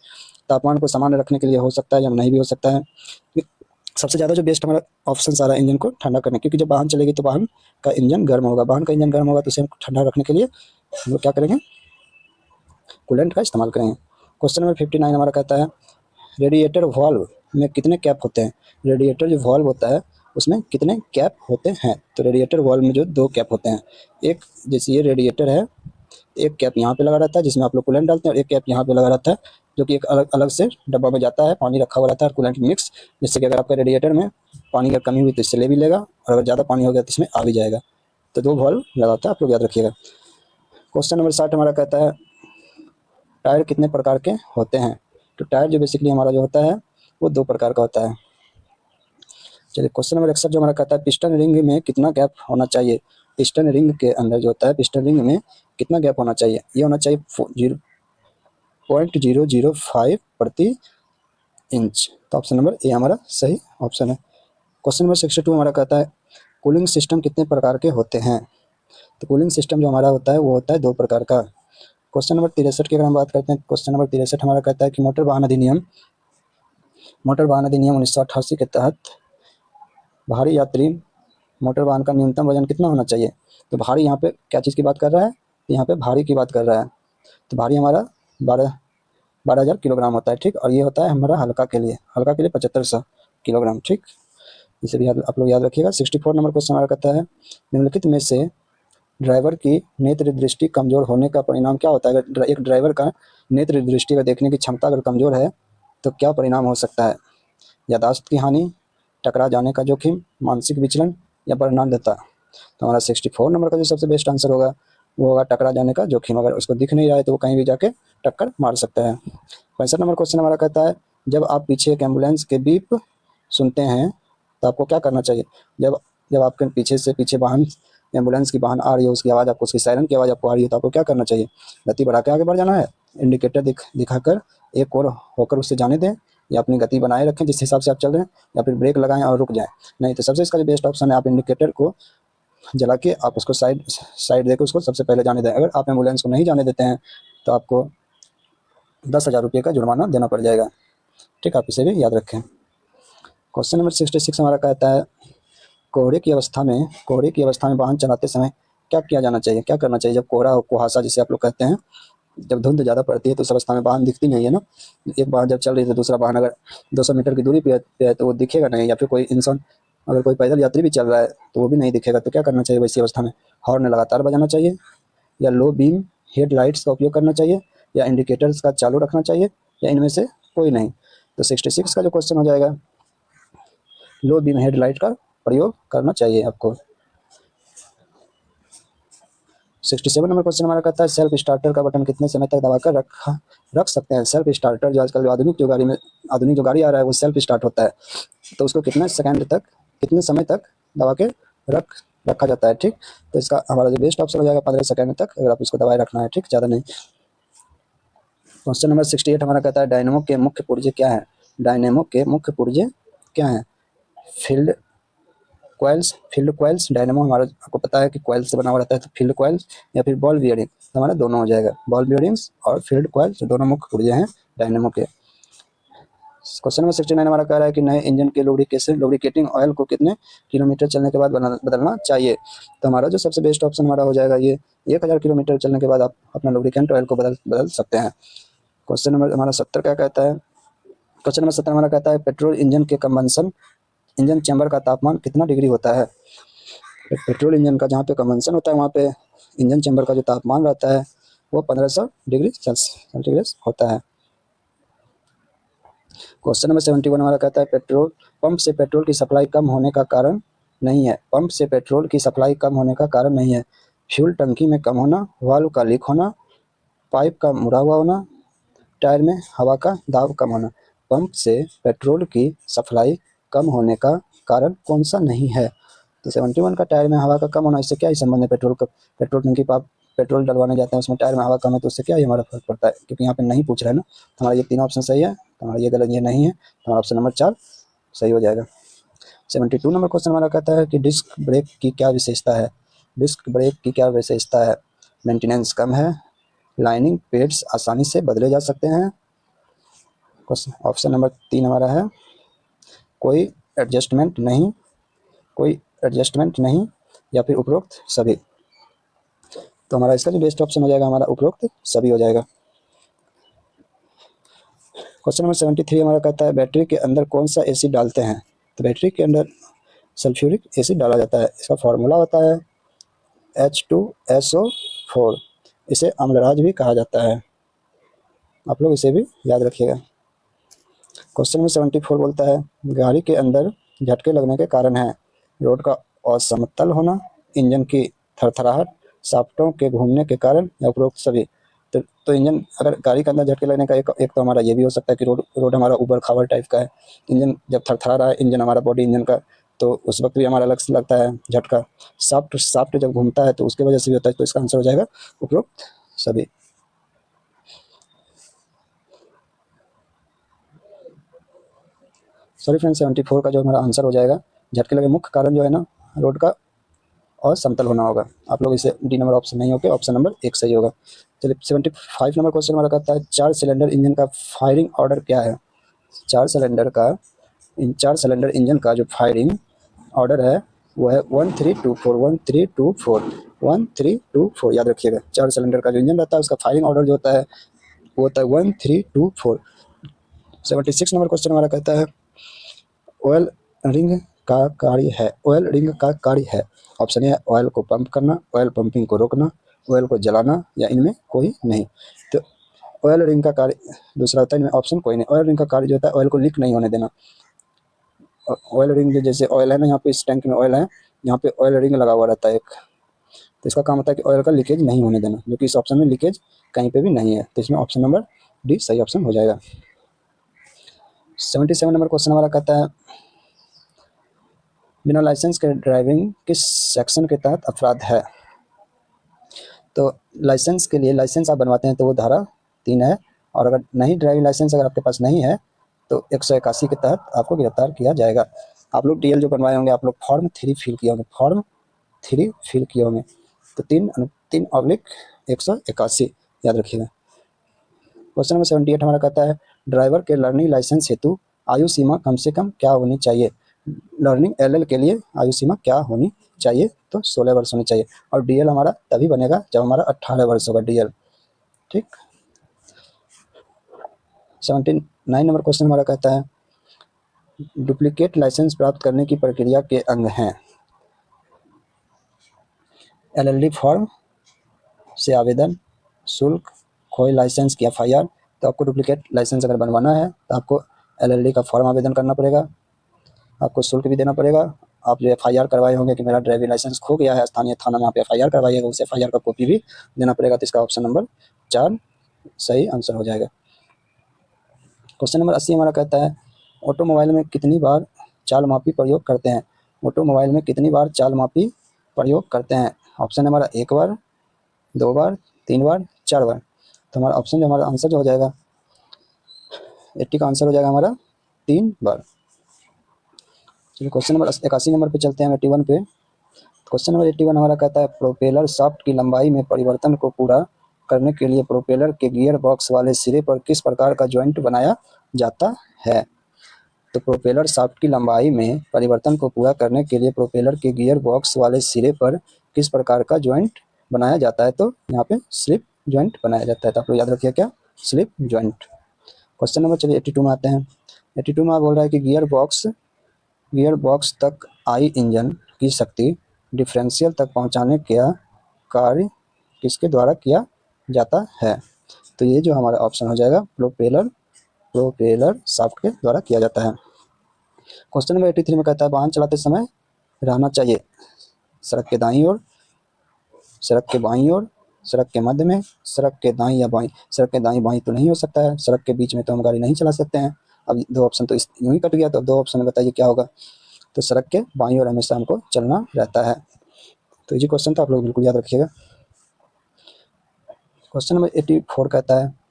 तापमान को सामान्य रखने के लिए हो सकता है या नहीं भी हो सकता है। सबसे ज़्यादा जो बेस्ट हमारा ऑप्शन आ रहा है इंजन को ठंडा करने, क्योंकि जब वाहन चलेगी तो वाहन का इंजन गर्म होगा, वाहन का इंजन गर्म होगा तो उसे ठंडा रखने के लिए हम लोग क्या करेंगे, कूलेंट का इस्तेमाल करेंगे। क्वेश्चन नंबर 59 हमारा कहता है रेडिएटर वाल्व में कितने कैप होते हैं। रेडिएटर जो वाल्व होता है उसमें कितने कैप होते हैं। तो रेडिएटर वाल्व में जो 2 कैप होते हैं, एक जैसे ये रेडिएटर है, एक कैप यहाँ पे लगा रहता है जिसमें आप लोग कूलेंट डालते हैं, और एक कैप यहाँ पे लगा रहता है जो कि एक अलग अलग से डब्बा में जाता है, पानी रखा हुआ रहता है और कूलेंट मिक्स, जिससे कि अगर आपका रेडिएटर में पानी की कमी हुई तो इससे ले भी लेगा, और अगर ज़्यादा पानी हो गया तो इसमें आ भी जाएगा। तो 2 वाल्व लगा होता है, आप लोग याद रखिएगा। क्वेश्चन नंबर 60 हमारा कहता है टायर कितने प्रकार के होते हैं। तो टायर जो बेसिकली हमारा जो होता है वो 2 प्रकार का होता है। चलिए क्वेश्चन नंबर 61 जो हमारा कहता है पिस्टन रिंग में कितना गैप होना चाहिए। पिस्टन रिंग के अंदर जो होता है, पिस्टन रिंग में कितना गैप होना चाहिए। ये होना चाहिए 0.005 प्रति इंच। तो ऑप्शन नंबर ए हमारा सही ऑप्शन है। क्वेश्चन नंबर 62 हमारा कहता है कूलिंग सिस्टम कितने प्रकार के होते हैं। तो कूलिंग सिस्टम जो हमारा होता है वो होता है 2 प्रकार का। क्वेश्चन नंबर 63 की अगर हम बात करते हैं, क्वेश्चन नंबर 63 हमारा कहता है कि मोटर वाहन अधिनियम 1988 के तहत भारी यात्री मोटर वाहन का न्यूनतम वजन कितना होना चाहिए। तो भारी यहाँ पे क्या चीज़ की बात कर रहा है, तो यहाँ पे भारी की बात कर रहा है। तो भारी हमारा 12,000 किलोग्राम होता है। ठीक, और ये होता है हमारा हल्का के लिए 7500 किलोग्राम। ठीक, इसे भी आप लोग याद रखिएगा। 64 नंबर क्वेश्चन हमारा कहता है निम्नलिखित में से ड्राइवर की नेत्र दृष्टि कमजोर होने का परिणाम क्या होता है। अगर एक ड्राइवर का नेत्र दृष्टि का देखने की क्षमता अगर कमजोर है तो क्या परिणाम हो सकता है। यादाश्त की हानि, टकरा जाने का जोखिम, मानसिक विचलन या वर्णनाध्यता। तो हमारा 64 नंबर का जो सबसे बेस्ट आंसर होगा वो होगा टकरा जाने का जोखिम। अगर उसको दिख नहीं रहा है तो वो कहीं भी जाके टक्कर मार सकता है। 65 नंबर क्वेश्चन हमारा कहता है जब आप पीछे एक एम्बुलेंस के बीप सुनते हैं तो आपको क्या करना चाहिए। जब जब आपके पीछे वाहन एम्बुलेंस की वाहन आ रही है, उसकी आवाज़ आपको, उसकी सायरन की आवाज़ आपको आ रही है, तो आपको क्या करना चाहिए। गति बढ़ा के आगे बढ़ जाना है, इंडिकेटर दिखाकर एक और होकर उससे जाने दें, या अपनी गति बनाए रखें जिस हिसाब से आप चल रहे हैं, या फिर ब्रेक लगाएं और रुक जाएं। नहीं तो सबसे इसका जो बेस्ट ऑप्शन है, आप इंडिकेटर को जला के आप उसको साइड साइड देकर उसको सबसे पहले जाने दें। अगर आप एम्बुलेंस को नहीं जाने देते हैं तो आपको 10,000 रुपये का जुर्माना देना पड़ जाएगा। ठीक, आप इसे भी याद रखें। क्वेश्चन नंबर 66 हमारा कहता है कोहरे की अवस्था में वाहन चलाते समय क्या किया जाना चाहिए, क्या करना चाहिए। जब कोहरा हो, कुहासा जिसे आप लोग कहते हैं, जब धुंध ज़्यादा पड़ती है तो उस अवस्था में वाहन दिखती नहीं है ना। एक वाहन जब चल रही है तो दूसरा वाहन अगर 200 मीटर की दूरी पे है तो वो दिखेगा नहीं, या फिर कोई इंसान, अगर कोई पैदल यात्री भी चल रहा है तो वो भी नहीं दिखेगा। तो क्या करना चाहिए वैसी अवस्था में, हॉर्न लगातार बजाना चाहिए, या लो बीम हेडलाइट्स का उपयोग करना चाहिए, या इंडिकेटर्स का चालू रखना चाहिए, या इनमें से कोई नहीं। तो 66 का जो क्वेश्चन हो जाएगा, लो बीम हेडलाइट का प्रयोग करना चाहिए आपको। 67 नंबर क्वेश्चन हमारा कहता है सेल्फ स्टार्टर का बटन कितने समय तक दबाकर रख सकते हैं। सेल्फ स्टार्टर जो आजकल जो आधुनिक जो गाड़ी आ रहा है वो सेल्फ स्टार्ट होता है, तो उसको कितने समय तक दबा के रखा जाता है। ठीक, तो इसका हमारा जो बेस्ट ऑप्शन हो जाएगा 15 सेकंड तक, अगर आप इसको दबाए रखना है। ठीक, ज़्यादा नहीं। क्वेश्चन नंबर 68 हमारा कहता है डायनेमो के मुख्य पुर्जे क्या है। डायनेमो के मुख्य पुर्जे क्या हैं। Field coils. डायनेमो हमारा आपको पता है कि कॉइल से बना हुआ रहता है, तो फील्ड कॉइल्स या फिर बॉल बियरिंग, तो हमारा दोनों हो जाएगा। बॉल बियरिंग्स और फील्ड कॉइल्स दोनों मुख्य पुर्जे हैं डायनेमो के। क्वेश्चन नंबर 69 हमारा कह रहा है कि नए इंजन के लुब्रिकेटिंग ऑयल को कितने किलोमीटर चलने के बाद बदलना चाहिए। तो हमारा जो सबसे बेस्ट ऑप्शन हमारा हो जाएगा ये 1000 किलोमीटर चलने के बाद आप अपना लुब्रिकेंट ऑयल को बदल सकते हैं। क्वेश्चन नंबर हमारा 70 क्या कहता है। क्वेश्चन नंबर 70 हमारा कहता है पेट्रोल इंजन के कंबंसन इंजन चैम्बर का तापमान कितना डिग्री होता है। पेट्रोल इंजन का जहाँ पे कंबंसन होता है वहाँ पे इंजन चैम्बर का जो तापमान रहता है वो 1500 डिग्री सेंटीग्रेड होता है। क्वेश्चन नंबर 71 हमारा कहता है पेट्रोल पंप से पेट्रोल की सप्लाई कम होने का कारण नहीं है। पंप से पेट्रोल की सप्लाई कम होने का कारण नहीं है। फ्यूल टंकी में कम होना, वाल्व का लीक होना, पाइप का मुड़ा हुआ होना, टायर में हवा का दाब कम होना। पंप से पेट्रोल की सप्लाई कम होने का कारण कौन सा नहीं है। तो 71 का टायर में हवा का कम होना, इससे क्या ही संबंध है। पेट्रोल टंकी पर आप पेट्रोल डलवाने जाते हैं, उसमें टायर में हवा कम है तो उससे क्या ही हमारा फर्क पड़ता है, क्योंकि यहाँ पे नहीं पूछ रहा है ना। तो हमारा ये तीनों ऑप्शन सही है, तो हमारा ये गलत, ये नहीं है, तो हमारा ऑप्शन नंबर 4 सही हो जाएगा। 72 नंबर क्वेश्चन हमारा कहता है कि डिस्क ब्रेक की क्या विशेषता है। डिस्क ब्रेक की क्या विशेषता है। मेंटेनेंस कम है, लाइनिंग पेड्स आसानी से बदले जा सकते हैं। ऑप्शन नंबर 3 हमारा है कोई एडजस्टमेंट नहीं, या फिर उपरोक्त सभी। तो हमारा इसका जो बेस्ट ऑप्शन हो जाएगा हमारा उपरोक्त सभी हो जाएगा। क्वेश्चन नंबर 73 हमारा कहता है बैटरी के अंदर कौन सा एसिड डालते हैं। तो बैटरी के अंदर सल्फ्यूरिक एसिड डाला जाता है। इसका फॉर्मूला होता है H2SO4। इसे अम्लराज भी कहा जाता है, आप लोग इसे भी याद रखिएगा। क्वेश्चन नंबर 74 बोलता है गाड़ी के अंदर झटके लगने के कारण है। रोड का असमतल होना, इंजन की थरथराहट, शाफ्टों के घूमने के कारण, या उपरोक्त सभी। तो इंजन, अगर गाड़ी के अंदर झटके लगने का एक तो हमारा ये भी हो सकता है कि रोड हमारा ऊबड़ खाबड़ टाइप का है, इंजन जब थरथरा रहा है, इंजन हमारा बॉडी इंजन का, तो उस वक्त भी हमारा लगता है झटका। शाफ्ट जब घूमता है तो उसके वजह से भी होता है, तो इसका आंसर हो जाएगा उपरोक्त सभी। सॉरी फ्रेंड, 74 का जो हमारा आंसर हो जाएगा झटके लगे मुख्य कारण जो है ना, रोड का और समतल होना होगा। आप लोग इसे डी नंबर ऑप्शन नहीं होगा, ऑप्शन नंबर 1 सही होगा। चलिए 75 नंबर क्वेश्चन हमारा कहता है 4 सिलेंडर इंजन का फायरिंग ऑर्डर क्या है। 4 सिलेंडर इंजन का जो फायरिंग ऑर्डर है वो है 1324 1324 1324, याद रखिएगा। 4 सिलेंडर का जो इंजन रहता है उसका फायरिंग ऑर्डर जो होता है वो होता है 1324। 76 नंबर क्वेश्चन हमारा कहता है ऑयल रिंग का कार्य है। ऑप्शन ए है ऑयल को पंप करना, ऑयल पंपिंग को रोकना, ऑयल को जलाना, या इनमें कोई नहीं। तो ऑयल रिंग का कार्य दूसरा होता है, इनमें ऑप्शन कोई नहीं। ऑयल रिंग का कार्य जो होता है ऑयल को लीक नहीं होने देना। ऑयल रिंग, जो जैसे ऑयल है ना, यहाँ पे इस टैंक में ऑयल है, यहाँ पे ऑयल रिंग लगा हुआ रहता है एक, तो इसका काम होता है कि ऑयल का लीकेज नहीं होने देना, जो कि इस ऑप्शन में लीकेज कहीं पे भी नहीं है, तो इसमें ऑप्शन नंबर डी सही ऑप्शन हो जाएगा। 77 नंबर क्वेश्चन हमारा कहता है बिना लाइसेंस के ड्राइविंग किस सेक्शन के तहत अपराध है। तो लाइसेंस के लिए, लाइसेंस आप बनवाते हैं तो वो धारा 3 है, और अगर नहीं, ड्राइविंग लाइसेंस अगर आपके पास नहीं है तो 181 के तहत आपको गिरफ्तार किया जाएगा। आप लोग डीएल जो बनवाए होंगे, आप लोग फॉर्म 3 फिल किए होंगे, फॉर्म 3 फिल किए होंगे, तो 3/181 याद रखिएगा। क्वेश्चन नंबर 78 हमारा कहता है ड्राइवर के लर्निंग लाइसेंस हेतु आयु सीमा कम से कम क्या होनी चाहिए। लर्निंग एलएल के लिए आयु सीमा क्या होनी चाहिए, तो 16 वर्ष होनी चाहिए, और डीएल हमारा तभी बनेगा जब हमारा 18 वर्ष होगा डीएल। ठीक। 79 नंबर क्वेश्चन हमारा कहता है डुप्लीकेट लाइसेंस प्राप्त करने की प्रक्रिया के अंग हैं एलएलडी फॉर्म से आवेदन, शुल्क, खोए लाइसेंस की एफआईआर। तो आपको डुप्लीकेट लाइसेंस अगर बनवाना है तो आपको एलएलडी का फॉर्म आवेदन करना पड़ेगा, आपको शुल्क भी देना पड़ेगा। आप जो एफआईआर करवाए होंगे कि मेरा ड्राइविंग लाइसेंस खो गया है, स्थानीय थाना में आप एफआईआर करवाइएगा, उस एफआईआर का कॉपी भी देना पड़ेगा। तो इसका ऑप्शन नंबर 4 सही आंसर हो जाएगा। क्वेश्चन नंबर 80 हमारा कहता है ऑटोमोबाइल में कितनी बार चाल मापी प्रयोग करते हैं। ऑटोमोबाइल में कितनी बार चाल मापी प्रयोग करते हैं। ऑप्शन हमारा 1 बार, 2 बार, 3 बार, 4 बार। तो हमारा ऑप्शन जो हमारा आंसर जो हो जाएगा 80 का आंसर हो जाएगा हमारा 3 बार। चलिए क्वेश्चन नंबर 81 नंबर पे चलते हैं, 81 पे। क्वेश्चन नंबर 81 हमारा कहता है प्रोपेलर शाफ्ट की लंबाई में परिवर्तन को पूरा करने के लिए प्रोपेलर के गियर बॉक्स वाले सिरे पर किस प्रकार का जॉइंट बनाया जाता है। तो प्रोपेलर शाफ्ट की लंबाई में परिवर्तन को पूरा करने के लिए प्रोपेलर के गियर बॉक्स वाले सिरे पर किस प्रकार का जॉइंट बनाया जाता है। तो यहाँ पे स्लिप जॉइंट बनाया जाता है। तो आप लोग याद रखिए क्या, स्लिप जॉइंट। क्वेश्चन नंबर चलिए 82 में आते हैं। 82 में बोल रहा है कि गियर बॉक्स तक आई इंजन की शक्ति डिफरेंशियल तक पहुंचाने का कार्य किसके द्वारा किया जाता है। तो ये जो हमारा ऑप्शन हो जाएगा प्रोपेलर शाफ्ट के द्वारा किया जाता है। क्वेश्चन नंबर 83 में कहता है वाहन चलाते समय रहना चाहिए सड़क के दाईं ओर, सड़क के बाईं ओर, सड़क के मध्य में, सड़क के दाईं या बाईं। सड़क के दाईं बाईं तो नहीं हो सकता है, सड़क के बीच में तो हम गाड़ी नहीं चला सकते हैं। अब 2 ऑप्शन तो यूं ही कट गया, तो 2 ऑप्शन में बताइए क्या होगा। तो सड़क के बाईं ओर हमेशा हमको चलना रहता है। तो ये क्वेश्चन तो आप लोग बिल्कुल याद रखिएगा। क्वेश्चन नंबर 84 कहता है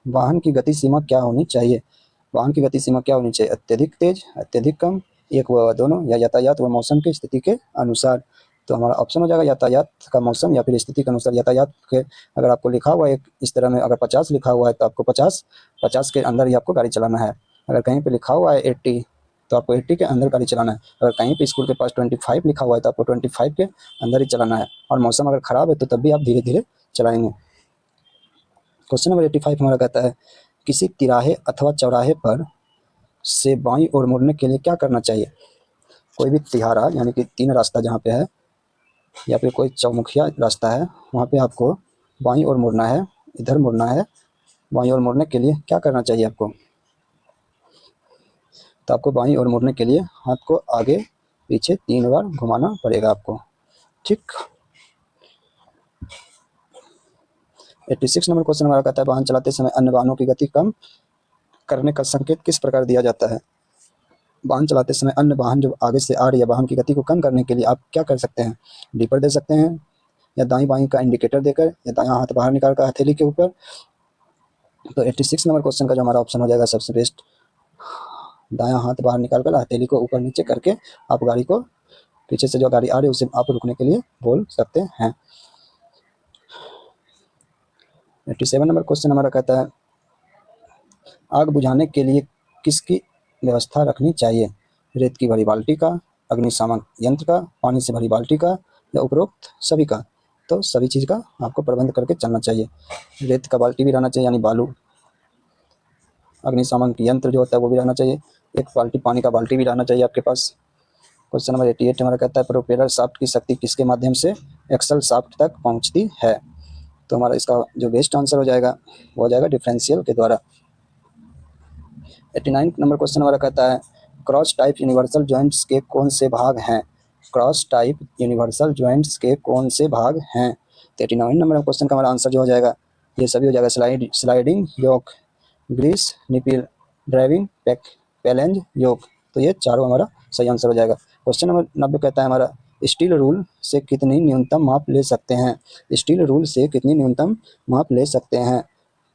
वाहन की गति सीमा क्या होनी चाहिए। वाहन की गति सीमा क्या होनी चाहिए, अत्यधिक तेज, अत्यधिक कम, एक व दोनों, या यातायात व मौसम की स्थिति के अनुसार। तो हमारा ऑप्शन हो जाएगा यातायात का मौसम या फिर स्थिति के अनुसार। यातायात के अगर आपको लिखा हुआ है एक इस तरह में, अगर 50 लिखा हुआ है तो आपको 50 के अंदर ही आपको गाड़ी चलाना है। अगर कहीं पे लिखा हुआ है 80 तो आपको 80 के अंदर गाड़ी चलाना है। अगर कहीं पे स्कूल के पास 25 लिखा हुआ है तो आपको 25 के अंदर ही चलाना है। और मौसम अगर खराब है तो तब भी आप धीरे धीरे चलाएंगे। क्वेश्चन नंबर 85 हमारा कहता है किसी तिराहे अथवा चौराहे पर से बाईं ओर मुड़ने के लिए क्या करना चाहिए। कोई भी तिहारा यानी कि 3 रास्ता जहाँ पे है, या फिर कोई चौमुखिया रास्ता है, वहाँ पे आपको बाईं ओर मुड़ना है, इधर मुड़ना है। बाईं ओर मुड़ने के लिए क्या करना चाहिए आपको। तो आपको बाईं ओर मुड़ने के लिए हाथ को आगे पीछे 3 बार घुमाना पड़ेगा आपको। ठीक। 86 नंबर क्वेश्चन हमारा कहता है वाहन चलाते समय अन्य वाहनों की गति कम करने का संकेत किस प्रकार दिया जाता है। वाहन चलाते समय अन्य वाहन जो आगे से आ रही है, वाहन की गति को कम करने के लिए आप क्या कर सकते हैं। डीपर दे सकते हैं, या दाईं बाईं का इंडिकेटर देकर, या दायां हाथ बाहर निकाल कर हथेली के ऊपर। तो 86 नंबर क्वेश्चन का जो हमारा ऑप्शन हो जाएगा सबसे बेस्ट, दायां हाथ बाहर निकाल कर हथेली को ऊपर नीचे करके आप गाड़ी को, पीछे से जो गाड़ी आ रही है उसे आप रुकने के लिए बोल सकते हैं। 87 नंबर क्वेश्चन हमारा कहता है आग बुझाने के लिए किसकी व्यवस्था रखनी चाहिए। रेत की भरी बाल्टी का, अग्निशामक यंत्र का, पानी से भरी बाल्टी का, या उपरोक्त सभी का। तो सभी चीज़ का आपको प्रबंध करके चलना चाहिए। रेत का बाल्टी भी रहना चाहिए यानी बालू, अग्निशामक यंत्र जो होता है वो भी रहना चाहिए, एक बाल्टी पानी का बाल्टी भी रहना चाहिए आपके पास। क्वेश्चन नंबर 88 हमारा कहता है प्रोपेलर शाफ्ट की शक्ति किसके माध्यम से एक्सल शाफ्ट तक पहुंचती है। तो हमारा इसका जो बेस्ट आंसर हो जाएगा वो हो जाएगा डिफरेंशियल के द्वारा। 89 नंबर क्वेश्चन हमारा कहता है क्रॉस टाइप यूनिवर्सल जॉइंट्स के कौन से भाग हैं? क्रॉस टाइप यूनिवर्सल जॉइंट्स के कौन से भाग हैं? तो 89 नंबर क्वेश्चन का हमारा आंसर जो हो जाएगा ये सभी हो जाएगा स्लाइडिंग योक, ग्रीस निपिल, ड्राइविंग पैलेंज योक। तो ये चारों हमारा सही आंसर हो जाएगा। क्वेश्चन नंबर 90 कहता है हमारा स्टील रूल से कितनी न्यूनतम माप ले सकते हैं? स्टील रूल से कितनी न्यूनतम माप ले सकते हैं?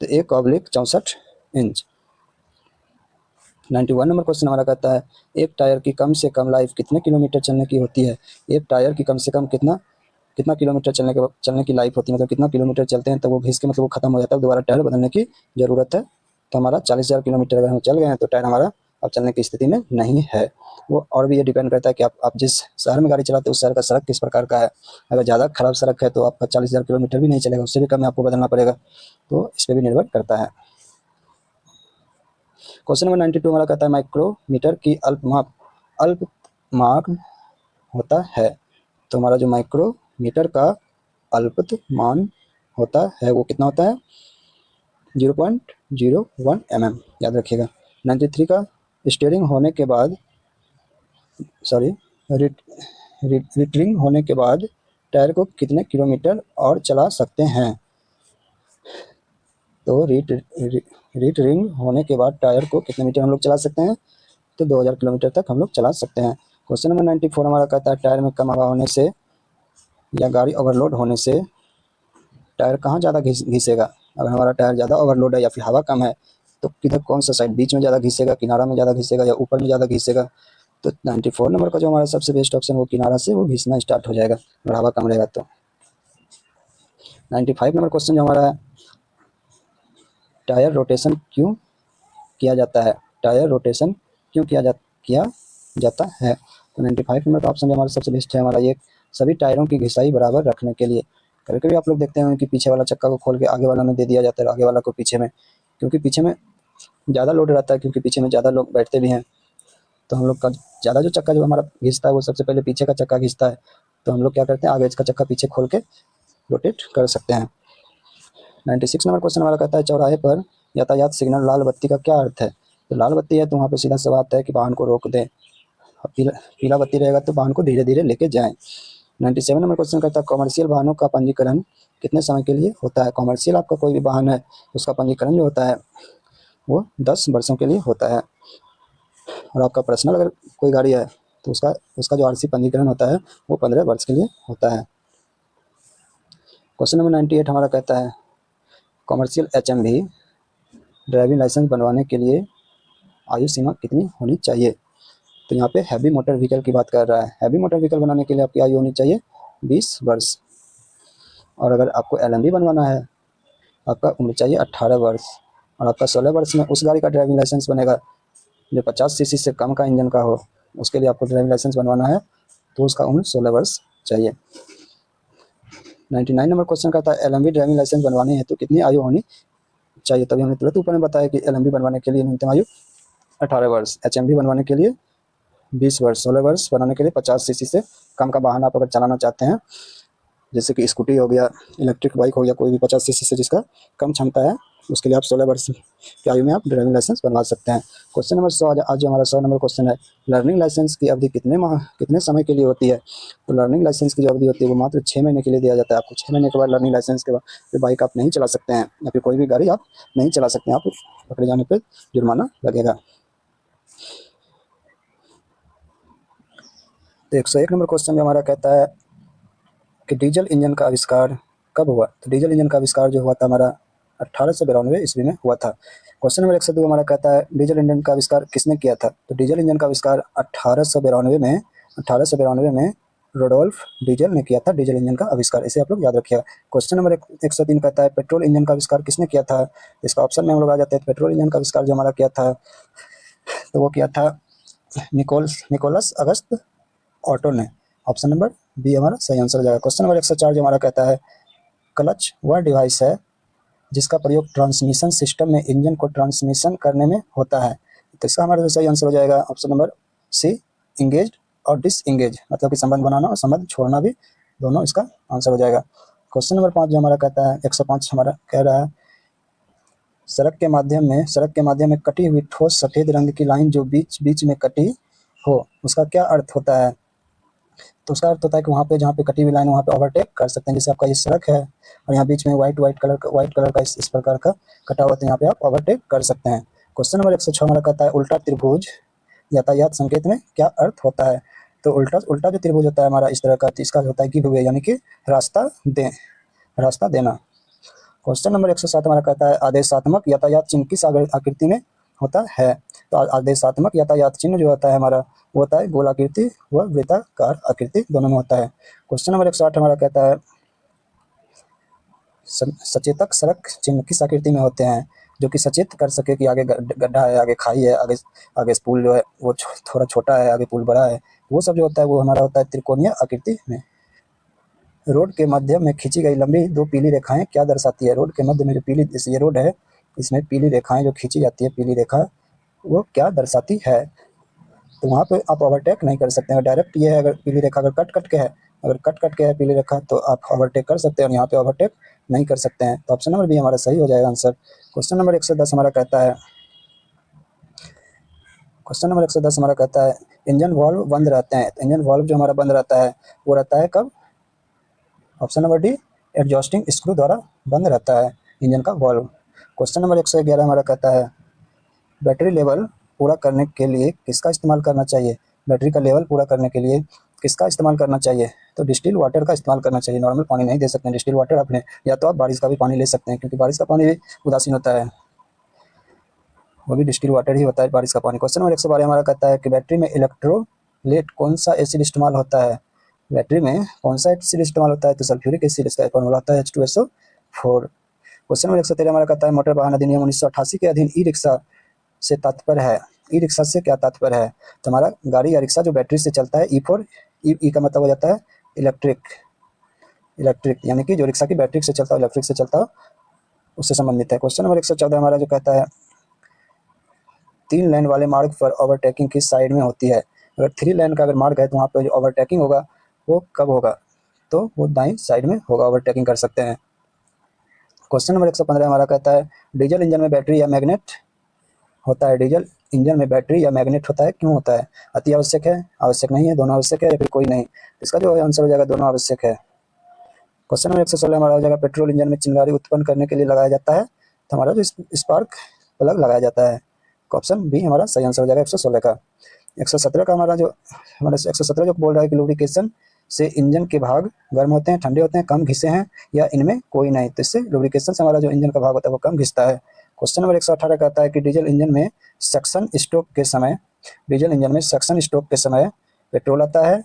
तो 1/64 इंच। 91 नंबर क्वेश्चन हमारा कहता है एक टायर की कम से कम लाइफ कितने किलोमीटर चलने की होती है? एक टायर की कम से कम कितना कितना किलोमीटर चलने की लाइफ होती है, मतलब कितना किलोमीटर चलते हैं तो वो घिस के मतलब वो खत्म हो जाता है, दोबारा टायर बदलने की ज़रूरत है। तो हमारा 40,000 किलोमीटर अगर हम चल गए हैं तो टायर हमारा अब चलने की स्थिति में नहीं है। वो और भी ये डिपेंड करता है कि आप जिस शहर में गाड़ी चलाते हो उस शहर का सड़क किस प्रकार का है। अगर ज़्यादा खराब सड़क है तो आपका 40,000 किलोमीटर भी नहीं चलेगा, उससे भी कम आपको बदलना पड़ेगा। तो इस पर भी निर्भर करता है। क्वेश्चन नंबर 92 हमारा कहता है माइक्रोमीटर की अल्पमाप होता है। तो हमारा जो माइक्रोमीटर का अल्पमान होता है वो कितना होता है? 0.01 mm, याद रखिएगा। 93 का स्टीयरिंग होने के बाद रिटरिंग होने के बाद टायर को कितने किलोमीटर और चला सकते हैं? तो रिटरिंग होने के बाद टायर को कितने मीटर हम लोग चला सकते हैं? तो 2000 किलोमीटर तक हम लोग चला सकते हैं। क्वेश्चन नंबर 94 हमारा कहता है टायर में कम हवा होने से या गाड़ी ओवरलोड होने से टायर कहाँ ज़्यादा घिसेगा? अगर हमारा टायर ज़्यादा ओवरलोड है या फिर हवा कम है तो किधर कौन सा साइड, बीच में ज़्यादा घिसेगा, किनारा में ज़्यादा घिसेगा या ऊपर में ज़्यादा घिसेगा? तो 94 नंबर का जो हमारा सबसे बेस्ट ऑप्शन वो किनारा से वो घिसना स्टार्ट हो जाएगा और हवा कम रहेगा तो। 95 नंबर क्वेश्चन जो हमारा है टायर रोटेशन क्यों किया जाता है? टायर रोटेशन क्यों किया जाता है? तो 95 नंबर का ऑप्शन जो हमारा सबसे बेस्ट है हमारा ये सभी टायरों की घिसाई बराबर रखने के लिए। कभी कभी आप लोग देखते हैं कि पीछे वाला चक्का को खोल के आगे वाला में दे दिया जाता है, आगे वाला को पीछे में, क्योंकि पीछे में ज़्यादा लोड रहता है, क्योंकि पीछे में ज़्यादा लोग बैठते भी हैं। तो हम लोग का ज़्यादा जो चक्का जो हमारा घिसता है वो सबसे पहले पीछे का चक्का घिसता है। तो हम लोग क्या करते हैं आगे का चक्का पीछे खोल के रोटेट कर सकते हैं। 96 नंबर क्वेश्चन हमारा कहता है चौराहे पर यातायात सिग्नल लाल बत्ती का क्या अर्थ है? तो लाल बत्ती है तो वहाँ पे सीधा सा बात है कि वाहन को रोक दें, पीला बत्ती रहेगा तो वाहन को धीरे धीरे लेके जाएं। 97 नंबर क्वेश्चन कहता है कॉमर्शियल वाहनों का पंजीकरण कितने समय के लिए होता है? कॉमर्शियल आपका कोई भी वाहन है उसका पंजीकरण जो होता है वो 10 वर्षों के लिए होता है। और आपका पर्सनल अगर कोई गाड़ी है तो उसका उसका जो आरसी पंजीकरण होता है वो 15 वर्ष के लिए होता है। क्वेश्चन नंबर 98 हमारा कहता है कॉमर्शियल एचएमवी ड्राइविंग लाइसेंस बनवाने के लिए आयु सीमा कितनी होनी चाहिए? तो यहाँ पे हैवी मोटर व्हीकल की बात कर रहा है। हैवी मोटर व्हीकल बनाने के लिए आपकी आयु होनी चाहिए 20 वर्ष। और अगर आपको एलएमवी बनवाना है आपका उम्र चाहिए 18 वर्ष। और आपका 16 वर्ष में उस गाड़ी का ड्राइविंग लाइसेंस बनेगा जो 50 सीसी से कम का इंजन का हो, उसके लिए आपको ड्राइविंग लाइसेंस बनवाना है तो उसका उम्र 16 वर्ष चाहिए। 99 नंबर क्वेश्चन कहता है एलएमवी ड्राइविंग लाइसेंस बनवाने हैं तो कितनी आयु होनी चाहिए? तभी हमने तुरंत ऊपर में बताया कि एलएमवी बनवाने के लिए न्यूनतम आयु 18 वर्ष, एचएमवी बनवाने के लिए 20 वर्ष, 16 वर्ष बनाने के लिए 50 सीसी से कम का वाहन आप अगर चलाना चाहते हैं, जैसे कि स्कूटी हो गया, इलेक्ट्रिक बाइक हो गया, कोई भी 50 सीसी से जिसका कम क्षमता है उसके लिए आप 16 वर्ष की आयु में आप ड्राइविंग लाइसेंस बनवा सकते हैं। क्वेश्चन नंबर 100 आज जो हमारा 100 नंबर क्वेश्चन है लर्निंग लाइसेंस की अवधि कितने समय के लिए होती है? तो लर्निंग लाइसेंस की जो अवधि होती है वो मात्र 6 महीने के लिए दिया जाता है। आपको 6 महीने के बाद लर्निंग लाइसेंस के बाद फिर बाइक आप नहीं चला सकते हैं या फिर कोई भी गाड़ी आप नहीं चला सकते हैं, आप पकड़े जाने पर जुर्माना लगेगा। तो 101 नंबर क्वेश्चन जो हमारा कहता है कि डीजल इंजन का आविष्कार कब हुआ? तो डीजल इंजन का आविष्कार जो हुआ था हमारा 1892 ईस्वी में हुआ था। क्वेश्चन नंबर 102 हमारा कहता है डीजल इंजन का आविष्कार किसने किया था? तो डीजल इंजन का आविष्कार 1892 में रोडोल्फ डीजल ने किया था डीजल इंजन का आविष्कार। इसे आप लोग याद रखिएगा। क्वेश्चन नंबर 103 कहता है पेट्रोल इंजन का आविष्कार किसने किया था? इसका ऑप्शन में हम लोग आ जाते हैं। पेट्रोल इंजन का आविष्कार जो हमारा किया था तो वो किया था निकोलस अगस्त ऑटो ने। ऑप्शन नंबर बी हमारा सही आंसर हो जाएगा। क्वेश्चन नंबर 104 जो हमारा कहता है क्लच वह डिवाइस है जिसका प्रयोग ट्रांसमिशन सिस्टम में इंजन को ट्रांसमिशन करने में होता है। तो इसका हमारा सही आंसर हो जाएगा ऑप्शन नंबर सी इंगेज और डिसएंगेज, मतलब कि संबंध बनाना और संबंध छोड़ना भी दोनों इसका आंसर हो जाएगा। क्वेश्चन नंबर 5 जो हमारा कहता है 105 हमारा कह रहा है सड़क के माध्यम में कटी हुई ठोस सफेद रंग की लाइन जो बीच बीच में कटी हो, उसका क्या अर्थ होता है? तो उसका अर्थ होता है कि वहाँ पे जहाँ पे कटी हुई लाइन वहाँ पे ओवरटेक कर सकते हैं। जैसे आपका ये सड़क है और यहाँ बीच में व्हाइट कलर का इस प्रकार का कटा हुआ, तो यहाँ पे आप ओवरटेक कर सकते हैं। क्वेश्चन नंबर 106 हमारा कहता है उल्टा त्रिभुज यातायात संकेत में क्या अर्थ होता है? तो उल्टा उल्टा जो त्रिभुज होता है हमारा इस तरह का, तो इसका होता है गिव वे, यानी कि रास्ता देना। क्वेश्चन नंबर 107 हमारा कहता है आदेशात्मक यातायात चिन्ह किस आकृति में होता है? तो आदेशात्मक यातायात चिन्ह जो होता है हमारा, वो होता है गोलाकृति व वृत्ताकार आकृति, दोनों में होता है। क्वेश्चन नंबर 108 हमारा कहता है सचेतक सड़क चिन्ह किस आकृति में होते हैं, जो कि सचेत कर सके कि आगे गड्ढा है, आगे खाई है, आगे पुल जो है वो थोड़ा छोटा है, आगे पुल बड़ा है, वो सब जो होता है वो हमारा होता है त्रिकोणीय आकृति में। रोड के मध्य में खींची गई लंबी दो पीली रेखाएं क्या दर्शाती है? रोड के मध्य में जो पीली, जैसे ये रोड है, इसमें पीली रेखाएं जो खींची जाती है, पीली रेखा, वो क्या दर्शाती है? तो वहाँ पे आप ओवरटेक नहीं कर सकते हैं। डायरेक्ट ये है, अगर पीली रेखा अगर कट कट के है पीली रेखा, तो आप ओवरटेक कर सकते हैं, और यहाँ पे ओवरटेक नहीं कर सकते हैं। तो ऑप्शन नंबर बी हमारा सही हो जाएगा आंसर। क्वेश्चन नंबर 110 हमारा कहता है इंजन वाल्व बंद रहते हैं। तो इंजन वाल्व जो हमारा बंद रहता है वो रहता है कब? Option number D, adjusting screw द्वारा बंद रहता है इंजन का वाल्व। क्वेश्चन नंबर 111 हमारा कहता है बैटरी लेवल पूरा करने के लिए किसका इस्तेमाल करना चाहिए? बैटरी का लेवल पूरा करने के लिए किसका इस्तेमाल करना चाहिए? तो डिस्टिल वाटर का इस्तेमाल करना चाहिए। नॉर्मल पानी नहीं दे सकते हैं, डिस्टिल वाटर अपने, या तो आप बारिश का भी पानी ले सकते हैं, क्योंकि बारिश का पानी भी उदासीन होता है, वो भी डिस्टिल वाटर ही होता है बारिश का पानी। क्वेश्चन नंबर 112 हमारा कहता है कि बैटरी में इलेक्ट्रोलेट कौन सा एसिड इस्तेमाल होता है? बैटरी में कौन सा एसिड इस्तेमाल होता है? तो सल्फ्यूरिक एसिड, इसका फॉर्मूला होता है H2SO4। क्वेश्चन नंबर 113 हमारा कहता है मोटर वाहन अधिनियम 1988 के अधीन ई रिक्शा से तात्पर्य है, ई रिक्शा से क्या तात्पर्य है? तो हमारा गाड़ी या रिक्शा जो बैटरी से चलता है, ई का मतलब हो जाता है इलेक्ट्रिक, यानी कि जो रिक्शा की बैटरी से चलता हो, इलेक्ट्रिक से चलता हो, उससे संबंधित है। क्वेश्चन नंबर 114 हमारा जो कहता है 3 लेन वाले मार्ग पर ओवरटेकिंग किस साइड में होती है? अगर 3 लेन का अगर मार्ग है तो वहाँ पर जो ओवरटेकिंग होगा वो कब होगा? तो वो दाईं साइड में होगा, ओवरटेकिंग कर सकते हैं। क्वेश्चन नंबर 115 हमारा कहता है डीजल इंजन में बैटरी या मैग्नेट होता है? डीजल इंजन में बैटरी या मैग्नेट होता है, क्यों होता है? अति आवश्यक है, आवश्यक नहीं है, दोनों आवश्यक है, या फिर कोई नहीं? इसका जो आंसर हो जाएगा दोनों आवश्यक है। क्वेश्चन नंबर 116 हमारा हो जाएगा पेट्रोल इंजन में चिंगारी उत्पन्न करने के लिए लगाया जाता है, तो हमारा जो स्पार्क प्लग लगाया जाता है। ऑप्शन बी हमारा सही आंसर हो जाएगा 116 का। 117 का हमारा 117 जो बोल रहा है कि लुब्रिकेशन से इंजन के भाग गर्म होते हैं, ठंडे होते हैं, कम घिसे हैं, या इनमें कोई नहीं? तो इससे लुब्रिकेशन से हमारा जो इंजन का भाग होता है वो कम घिसता है। क्वेश्चन नंबर 118 कहता है कि डीजल इंजन में सक्शन स्ट्रोक के समय पेट्रोल आता है,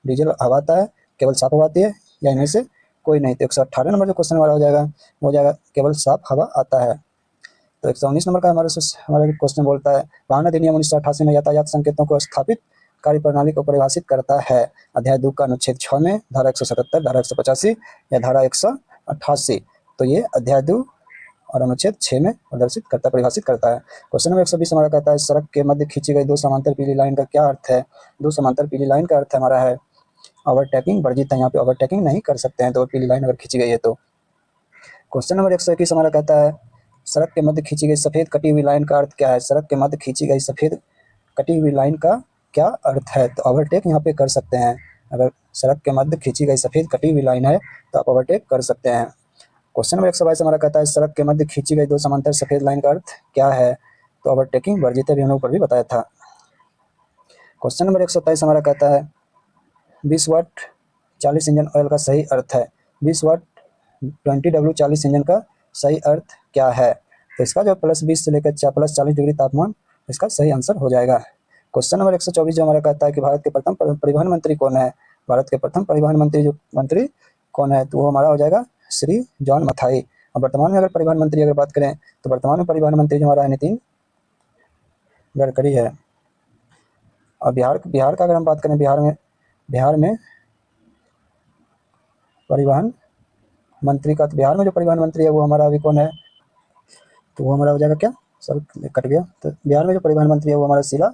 डीजल हवा आता है, केवल साफ हवा आती है, या इनमें से कोई नहीं? तो 118 नंबर जो क्वेश्चन हमारा हो जाएगा केवल साफ हवा आता है। तो 119 नंबर का हमारा क्वेश्चन बोलता है वाहन अधिनियम 1988 में यातायात संकेतों को स्थापित कार्यप्रणाली को परिभाषित करता है। अध्याय 2 का अनुच्छेद 6 में, धारा 177, धारा 185 या धारा 188? तो ये अध्याय 2 और अनुच्छेद 6 में परिभाषित करता है। क्वेश्चन नंबर 120 हमारा कहता है सड़क के मध्य खींची गई 2 समांतर पीली लाइन का क्या अर्थ है? 2 समांतर पीली लाइन का अर्थ हमारा है ओवरटेकिंग वर्जित है, यहाँ पे ओवरटेकिंग नहीं कर सकते हैं, 2 पीली लाइन अगर खींची गई है तो। क्वेश्चन नंबर 121 हमारा कहता है सड़क के मध्य खींची गई सफेद कटी हुई लाइन का अर्थ क्या है? सड़क के मध्य खींची गई सफेद कटी हुई लाइन का क्या अर्थ है? तो ओवरटेक यहाँ पे कर सकते हैं। अगर सड़क के मध्य खींची गई सफेद कटी हुई लाइन है तो आप ओवरटेक कर सकते हैं। क्वेश्चन नंबर 122 हमारा कहता है सड़क के मध्य खींची गई 2 समांतर सफेद लाइन का अर्थ क्या है? तो ओवरटेकिंग वर्जित है, भी हमने ऊपर भी बताया था। क्वेश्चन नंबर 123 हमारा कहता है 20 वाट 40 इंजन ऑयल का सही अर्थ है। 20 वाट 20W 40 इंजन का सही अर्थ क्या है? तो इसका जो +20 से लेकर +40 डिग्री तापमान, इसका सही आंसर हो जाएगा। क्वेश्चन नंबर 124 जो हमारा कहता है कि भारत के प्रथम परिवहन मंत्री कौन है? भारत के प्रथम परिवहन मंत्री कौन है? तो वो हमारा हो जाएगा श्री जॉन मथाई। और वर्तमान में अगर परिवहन मंत्री अगर बात करें तो वर्तमान में परिवहन मंत्री जो हमारा है नितिन गडकरी है। और बिहार का अगर हम बात करें, बिहार में परिवहन मंत्री का, तो बिहार में जो परिवहन मंत्री है वो हमारा अभी कौन है? तो वो हमारा हो जाएगा क्या, सॉरी कट गया। तो बिहार में जो परिवहन मंत्री है वो हमारा शीला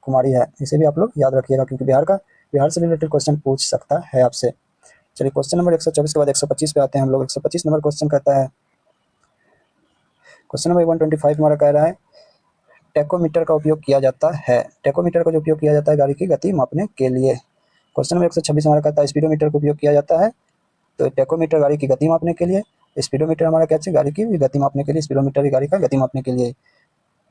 कुमारी है। इसे भी आप लोग याद रखिएगा, क्योंकि बिहार से रिलेटेड क्वेश्चन पूछ सकता है आपसे। चलिए क्वेश्चन नंबर 124 के बाद 125 पे आते हैं हम लोग। 125 नंबर क्वेश्चन कहता है क्वेश्चन नंबर 125 हमारा कह रहा है टेकोमीटर का उपयोग किया जाता है। टेकोमीटर का जो उपयोग किया जाता है गाड़ी की गति मापने के लिए। क्वेश्चन नंबर 126 हमारा कहता है स्पीडोमीटर का उपयोग किया जाता है। तो टेकोमीटर गाड़ी की गति मापने के लिए, स्पीडोमीटर हमारा क्या है गाड़ी की गति मापने के लिए, स्पीडोमीटर भी गाड़ी का गति मापने के लिए।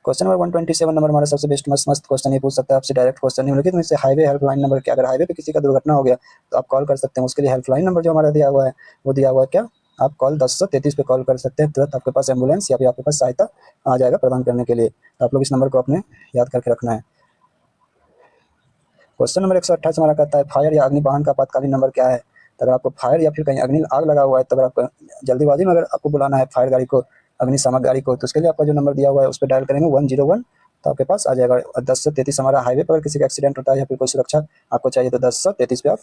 क्वेश्चन नंबर 127 नंबर हमारा सबसे बेस्ट मस्त मस्त क्वेश्चन ये पूछ सकता है आपसे, डायरेक्ट क्वेश्चन नहीं लेकिन इससे हाईवे हेल्पलाइन नंबर क्या, अगर हाईवे पे किसी का दुर्घटना हो गया तो आप कॉल कर सकते हैं, उसके लिए हेल्पलाइन नंबर जो हमारा दिया हुआ है वो दिया हुआ है क्या, आप कॉल 1033 पे कॉल कर सकते हैं, तुरंत आपके पास एम्बुलेंस या फिर आपके पास सहायता आ जाएगा प्रदान करने के लिए। तो आप लोग इस नंबर को अपने याद करके रखना है। क्वेश्चन नंबर 128 हमारा कहता है फायर या अग्नि वाहन का आपातकालीन नंबर क्या है। तो अगर आपको फायर या फिर कहीं अग्नि आग लगा हुआ है तो अगर आपको जल्दीबाजी में अगर आपको बुलाना है फायर गाड़ी को, अग्निशामक गाड़ी को, तो उसके लिए आपका जो नंबर दिया हुआ है उस पर डायल करेंगे 101, तो आपके पास आ जाएगा। 1033 हमारा हाईवे पर अगर किसी का एक्सीडेंट होता है या फिर कोई सुरक्षा आपको चाहिए तो 1033 पे आप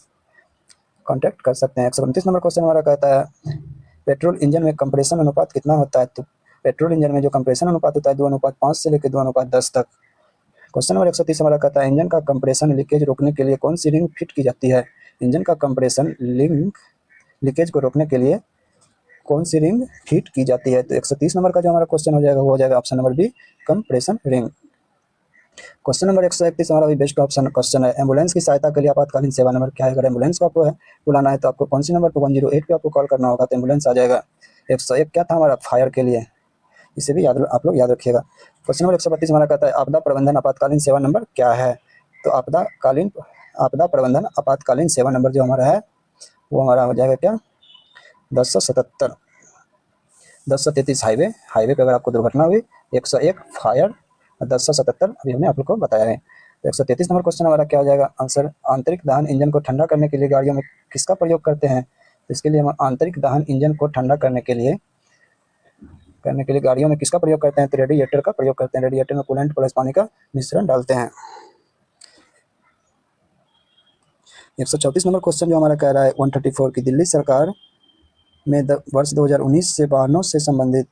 कॉन्टैक्ट कर सकते हैं। 129 नंबर क्वेश्चन हमारा कहता है पेट्रोल इंजन में कंप्रेशन अनुपात कितना होता है। तो पेट्रोल इंजन में जो कंप्रेशन अनुपात होता है 2:5 से लेकर 2:10 तक। क्वेश्चन नंबर 130 हमारा कहता है इंजन का कंप्रेशन लीकेज रोकने के लिए कौन सी रिंग फिट की जाती है। इंजन का कंप्रेशन लीकेज को रोकने के लिए कौन सी रिंग फिट की जाती है। तो 130 नंबर का जो हमारा क्वेश्चन हो जाएगा वो हो जाएगा option number B, compression ring. Question number 131 हमारा भी बेस्ट ऑप्शन क्वेश्चन है एम्बुलेंस की सहायता के लिए आपातकालीन सेवा नंबर क्या है। अगर एम्बुलेंस को आपको बुलाना है तो आपको कौन सी नंबर पर 108 पे आपको कॉल करना होगा, तो एम्बुलेंस आ जाएगा। 101 क्या था हमारा, फायर के लिए, इसे भी याद आप लोग याद रखिएगा। क्वेश्चन नंबर 132 हमारा कहता है आपदा प्रबंधन आपातकालीन सेवा नंबर क्या है। तो आपदा प्रबंधन आपातकालीन सेवा नंबर जो हमारा है वो हमारा हो जाएगा क्या, 1077। 1033 हाईवे पे अगर आपको दुर्घटना हुई, 101 फायर और 1077 अभी हमने आप लोग को बताया है। तो 133 नंबर क्वेश्चन हमारा क्या हो जाएगा आंसर, आंतरिक दहन इंजन को ठंडा करने के लिए गाड़ियों में किसका प्रयोग करते हैं। तो इसके लिए हम आंतरिक दहन इंजन को ठंडा करने के लिए गाड़ियों में किसका प्रयोग करते हैं, तो रेडिएटर का प्रयोग करते हैं। रेडिएटर में कूलेंट प्लस पानी का मिश्रण डालते हैं। 134 नंबर क्वेश्चन जो हमारा कह रहा है 134 की दिल्ली सरकार में वर्ष 2019 से वाहनों से संबंधित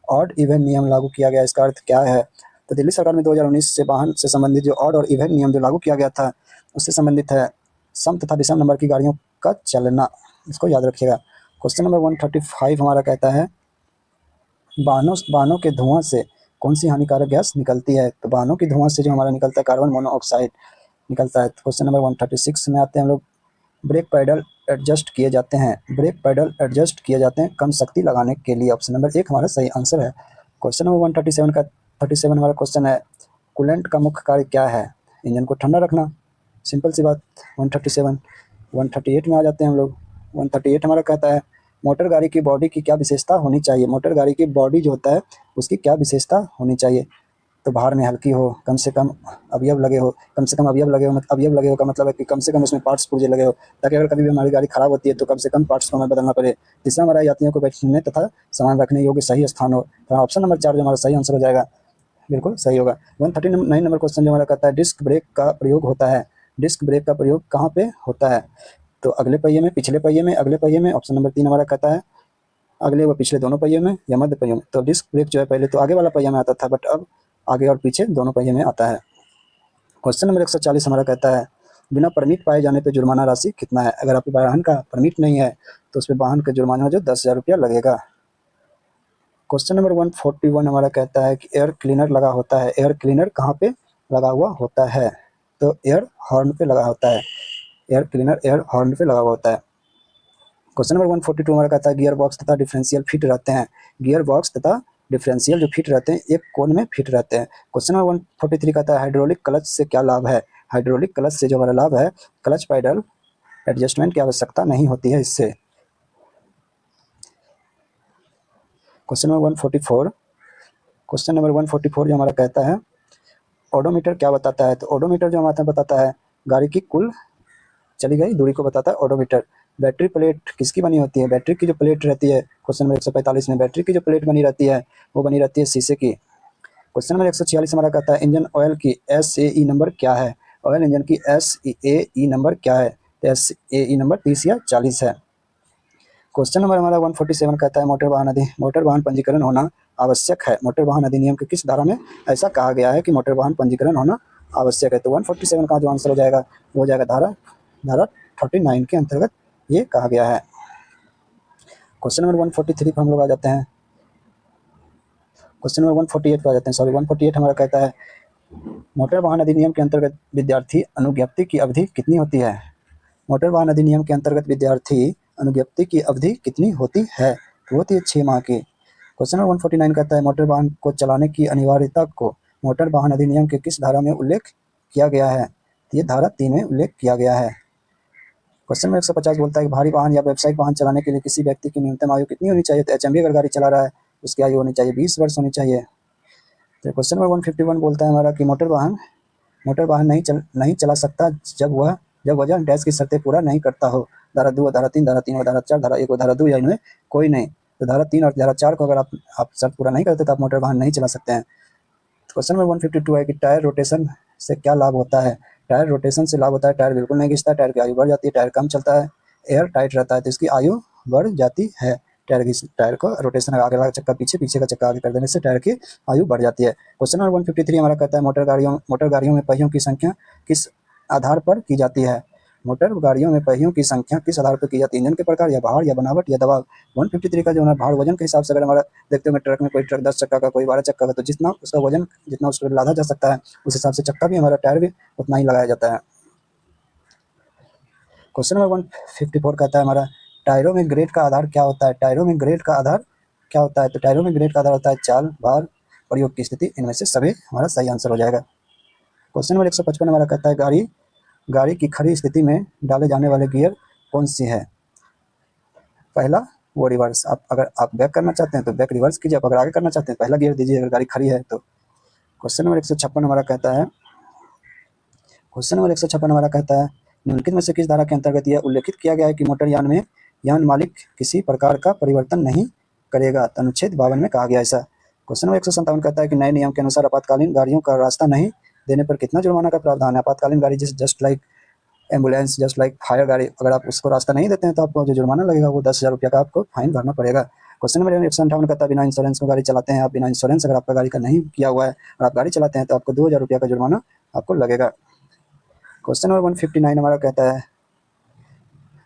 ऑड इवन नियम लागू किया गया, इसका अर्थ क्या है। तो दिल्ली सरकार में 2019 से वाहन से संबंधित जो ऑड और इवन नियम जो लागू किया गया था उससे संबंधित है सम तथा विषम नंबर की गाड़ियों का चलना, इसको याद रखिएगा। क्वेश्चन नंबर 135 हमारा कहता है वाहनों के धुआं से कौन सी हानिकारक गैस निकलती है। तो वाहनों की धुआं से जो हमारा निकलता है कार्बन मोनोऑक्साइड निकलता है। क्वेश्चन नंबर 136 में आते हैं हम लोग, ब्रेक पैडल एडजस्ट किए जाते हैं कम शक्ति लगाने के लिए। ऑप्शन नंबर 1 हमारा सही आंसर है। क्वेश्चन नंबर 137 हमारा क्वेश्चन है कूलेंट का मुख्य कार्य क्या है। इंजन को ठंडा रखना, सिंपल सी बात। 138 में आ जाते हैं हम लोग। 138 हमारा कहता है मोटर गाड़ी की बॉडी की क्या विशेषता होनी चाहिए। मोटर गाड़ी की बॉडी जो होता है उसकी क्या विशेषता होनी चाहिए। तो भार में हल्की हो, कम से कम अवयव लगे हो का मतलब है कि कम से कम उसमें पार्ट्स पुर्जे लगे हो, ताकि अगर कभी भी हमारी गाड़ी खराब होती है तो कम से कम पार्ट्स को हमें बदलना पड़े। तीसरा हमारा यात्रियों को बैठने तथा सामान रखने योग्य सही स्थान हो। तो ऑप्शन नंबर 4 जो हमारा सही आंसर हो जाएगा, बिल्कुल सही होगा। 139 नंबर क्वेश्चन जो हमारा कहता है डिस्क ब्रेक का प्रयोग होता है। डिस्क ब्रेक का प्रयोग कहाँ पे होता है। तो अगले पहिए में, पिछले पहिए में, अगले पहिए में। ऑप्शन नंबर 3 हमारा कहता है अगले व पिछले दोनों पहियों में या मध्य पहियों में। तो डिस्क ब्रेक जो है पहले तो आगे वाला पहिया में आता था, बट अब आगे और पीछे दोनों पहिए में आता है। क्वेश्चन नंबर 140 हमारा कहता है बिना परमिट पाए जाने पे जुर्माना राशि कितना है। अगर आपके वाहन का परमिट नहीं है तो उस पर वाहन का जुर्माना जो 10,000 रुपया लगेगा। क्वेश्चन नंबर 141 हमारा कहता है कि एयर क्लीनर लगा होता है। एयर क्लीनर कहाँ पे लगा हुआ होता है। तो एयर हॉर्न पे लगा होता है। एयर क्लीनर एयर हॉर्न पे लगा हुआ होता है। क्वेश्चन नंबर 142 हमारा कहता है गियर बॉक्स तथा डिफरेंशियल फिट रहते हैं। गियर बॉक्स तथा डिफरेंशियल जो फिट रहते हैं एक कोण में फिट रहते हैं। क्वेश्चन नंबर 143 कहता है हाइड्रोलिक क्लच से क्या लाभ है। हाइड्रोलिक क्लच से जो हमारा लाभ है क्लच पैडल एडजस्टमेंट की आवश्यकता नहीं होती है इससे। क्वेश्चन नंबर 144 जो हमारा कहता है ओडोमीटर क्या बताता है। तो ओडोमीटर जो हमारा बताता है गाड़ी की कुल चली गई दूरी को बताता है ओडोमीटर। बैटरी प्लेट किसकी बनी होती है। बैटरी की जो प्लेट रहती है क्वेश्चन नंबर 145 में बैटरी की जो प्लेट बनी रहती है वो बनी रहती है शीशे की। क्वेश्चन नंबर 146 हमारा कहता है इंजन ऑयल की SAE नंबर क्या है। ऑयल इंजन की SAE नंबर क्या है। तो SAE नंबर 30 या 40 है। क्वेश्चन नंबर हमारा 147 कहता है मोटर वाहन पंजीकरण होना आवश्यक है। मोटर वाहन अधिनियम के किस धारा में ऐसा कहा गया है कि मोटर वाहन पंजीकरण होना आवश्यक है। तो 147 का जो आंसर हो जाएगा वो हो जाएगा धारा 39 के अंतर्गत ये कहा गया है। क्वेश्चन नंबर 143 पर हम लोग आ जाते हैं। क्वेश्चन नंबर 148 पर आ जाते हैं। सॉरी 148 हमारा कहता है मोटर वाहन अधिनियम के अंतर्गत विद्यार्थी अनुज्ञप्ति की अवधि कितनी होती है। मोटर वाहन अधिनियम के अंतर्गत विद्यार्थी अनुज्ञप्ति की अवधि कितनी होती है, तो होती है 6 माह की। क्वेश्चन नंबर 149 कहता है मोटर वाहन को चलाने की अनिवार्यता को मोटर वाहन अधिनियम के किस धारा में उल्लेख किया गया है, तो ये धारा 3 में उल्लेख किया गया है। क्वेश्चन नंबर 150 बोलता है कि भारी वाहन या व्यावसायिक वाहन चलाने के लिए किसी व्यक्ति की न्यूनतम आयु कितनी होनी चाहिए, तो एचएमवी अगर गाड़ी चला रहा है उसकी आयु होनी चाहिए 20 वर्ष होनी चाहिए। तो क्वेश्चन नंबर 151 बोलता है हमारा कि मोटर वाहन नहीं चला सकता जब वजन डैश की शर्तें पूरा नहीं करता हो। धारा 2, धारा 3, धारा 3, धारा 4, धारा 1 और धारा 2 या इनमें कोई नहीं। तो धारा 3 और धारा 4 को अगर आप शर्त पूरा नहीं करते तो आप मोटर वाहन नहीं चला सकते हैं। क्वेश्चन नंबर 152 है कि टायर रोटेशन से क्या लाभ होता है। टायर रोटेशन से लाभ होता है टायर बिल्कुल नहीं घिसता, टायर की आयु बढ़ जाती है, टायर कम चलता है, एयर टाइट रहता है तो इसकी आयु बढ़ जाती है। टायर को रोटेशन आगे वाला चक्का पीछे, पीछे का चक्का आगे कर देने से टायर की आयु बढ़ जाती है। क्वेश्चन नंबर 153 हमारा कहता है मोटर गाड़ियों में पहियों की संख्या किस आधार पर की जाती है। मोटर गाड़ियों में पहियों की संख्या किस आधार पर की जाती है, इंजन के प्रकार या भार या बनावट या दबाव। 153 का जो है भार वजन के हिसाब से अगर हमारा देखते हो ट्रक में कोई ट्रक 10 चक्का का कोई 12 चक्का का, तो जितना उसका वजन जितना उस पर लादा जा सकता है उस हिसाब से चक्का भी हमारा टायर भी उतना ही लगाया जाता है। क्वेश्चन नंबर 154 कहता है हमारा टायरों में ग्रेड का आधार क्या होता है। टायरों में ग्रेड का आधार क्या होता है, तो टायरों में ग्रेड का आधार होता है चाल, भार, प्रयोग की स्थिति। इनमें से सभी हमारा सही आंसर हो जाएगा। क्वेश्चन नंबर 155 हमारा कहता है गाड़ी की खड़ी स्थिति में डाले जाने वाले गियर कौन सी है। पहला वो रिवर्स, अगर आप बैक करना चाहते हैं तो बैक रिवर्स कीजिए, आप अगर आगे करना चाहते हैं पहला गियर दीजिए अगर गाड़ी खड़ी है तो। क्वेश्चन नंबर 156 हमारा कहता है निम्नलिखित में से किस धारा के अंतर्गत यह उल्लेखित किया गया है कि मोटर यान मालिक किसी प्रकार का परिवर्तन नहीं करेगा। तो अनुच्छेद 52 में कहा गया ऐसा। क्वेश्चन नंबर 157 कहता है कि नए नियम के अनुसार आपातकालीन गाड़ियों का रास्ता नहीं देने पर कितना जुर्माना का प्रावधान है। आपातकालीन गाड़ी just like ambulance, just like fire गाड़ी, अगर आप उसको रास्ता नहीं देते हैं तो आपको जो जुर्माना लगेगा वो 10,000 रुपये का आपको फाइन भरना पड़ेगा। क्वेश्चन नंबर 158 कहता है बिना इंश्योरेंस में गाड़ी चलाते हैं आप, बिना इंश्योरेंस अगर आपका गाड़ी का नहीं किया हुआ है और आप गाड़ी चलाते हैं तो आपको 2,000 रुपये का जुर्माना आपको लगेगा। क्वेश्चन नंबर 159 हमारा कहता है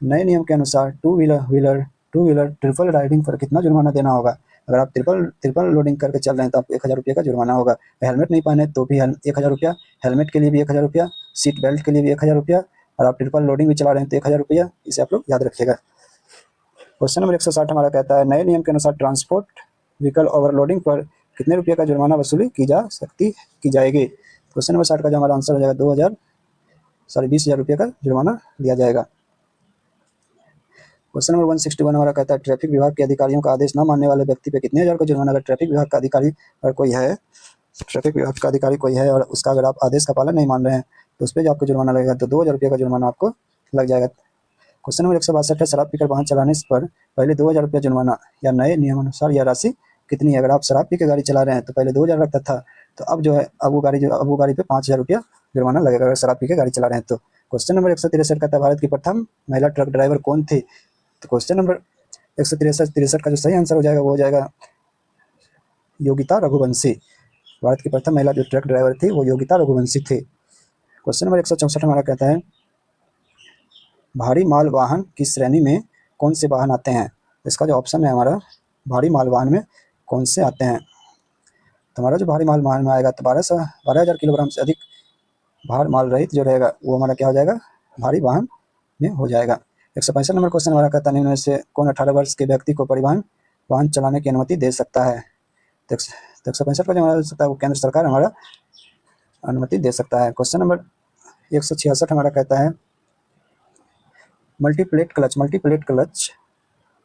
नए नियम के अनुसार टू व्हीलर ट्रिपल राइडिंग पर कितना जुर्माना देना होगा। अगर आप ट्रिपल लोडिंग करके चल रहे हैं तो आपको 1,000 रुपये का जुर्माना होगा। हेलमेट नहीं पहने तो भी 1,000 रुपया, हेलमेट के लिए भी 1,000 रुपया, सीट बेल्ट के लिए भी 1,000 रुपया, और आप ट्रिपल लोडिंग भी चला रहे हैं तो 1,000 रुपया। इसे आप लोग याद रखिएगा। क्वेश्चन नंबर 160 हमारा कहता है नए नियम के अनुसार ट्रांसपोर्ट व्हीकल ओवरलोडिंग पर कितने रुपये का जुर्माना वसूली की जाएगी। क्वेश्चन नंबर 60 का जो हमारा आंसर हो जाएगा 20,000 रुपये का जुर्माना दिया जाएगा। क्वेश्चन नंबर 161 हमारा कहता है ट्रैफिक विभाग के अधिकारियों का आदेश न मानने वाले व्यक्ति पे कितने हज़ार का जुर्माना। अगर ट्रैफिक विभाग का अधिकारी अगर कोई है, ट्रैफिक विभाग का अधिकारी कोई है और उसका अगर आप आदेश का पालन नहीं मान रहे हैं तो उस पर जो आपको जुर्माना लगेगा तो 2,000 रुपये का जुर्माना आपको लग जाएगा। क्वेश्चन नंबर 162 है शराब पीकर वाहन चलाने पर पहले 2,000 रुपये जुर्माना या नए नियमानुसार यह राशि कितनी है। अगर आप शराब पी के गाड़ी चला रहे हैं तो पहले 2,000 लगता था, तो अब जो है अब वो गाड़ी पे 5,000 रुपया जुर्माना लगेगा अगर शराब पी के गाड़ी चला रहे हैं तो। क्वेश्चन नंबर 163 कहता है भारत की प्रथम महिला ट्रक ड्राइवर कौन थी। तो क्वेश्चन नंबर 163 का जो सही आंसर हो जाएगा वो हो जाएगा योगिता रघुवंशी। भारत की प्रथम महिला जो ट्रक ड्राइवर थी वो योगिता रघुवंशी थी। क्वेश्चन नंबर 164 हमारा कहता है भारी माल वाहन की श्रेणी में कौन से वाहन आते हैं। इसका जो ऑप्शन है हमारा भारी माल वाहन में कौन से आते हैं, तो हमारा जो भारी माल वाहन में आएगा तो 12,000 किलोग्राम से अधिक भार माल रहित जो रहेगा वो हमारा क्या हो जाएगा भारी वाहन में हो जाएगा। 165 नंबर क्वेश्चन हमारा कहता है निम्न में से कौन 18 वर्ष के व्यक्ति को परिवहन वाहन चलाने की अनुमति दे सकता है। तो 165 का जो हमारा सकता है वो केंद्र सरकार हमारा अनुमति दे सकता है। क्वेश्चन नंबर 166 हमारा कहता है मल्टीप्लेट क्लच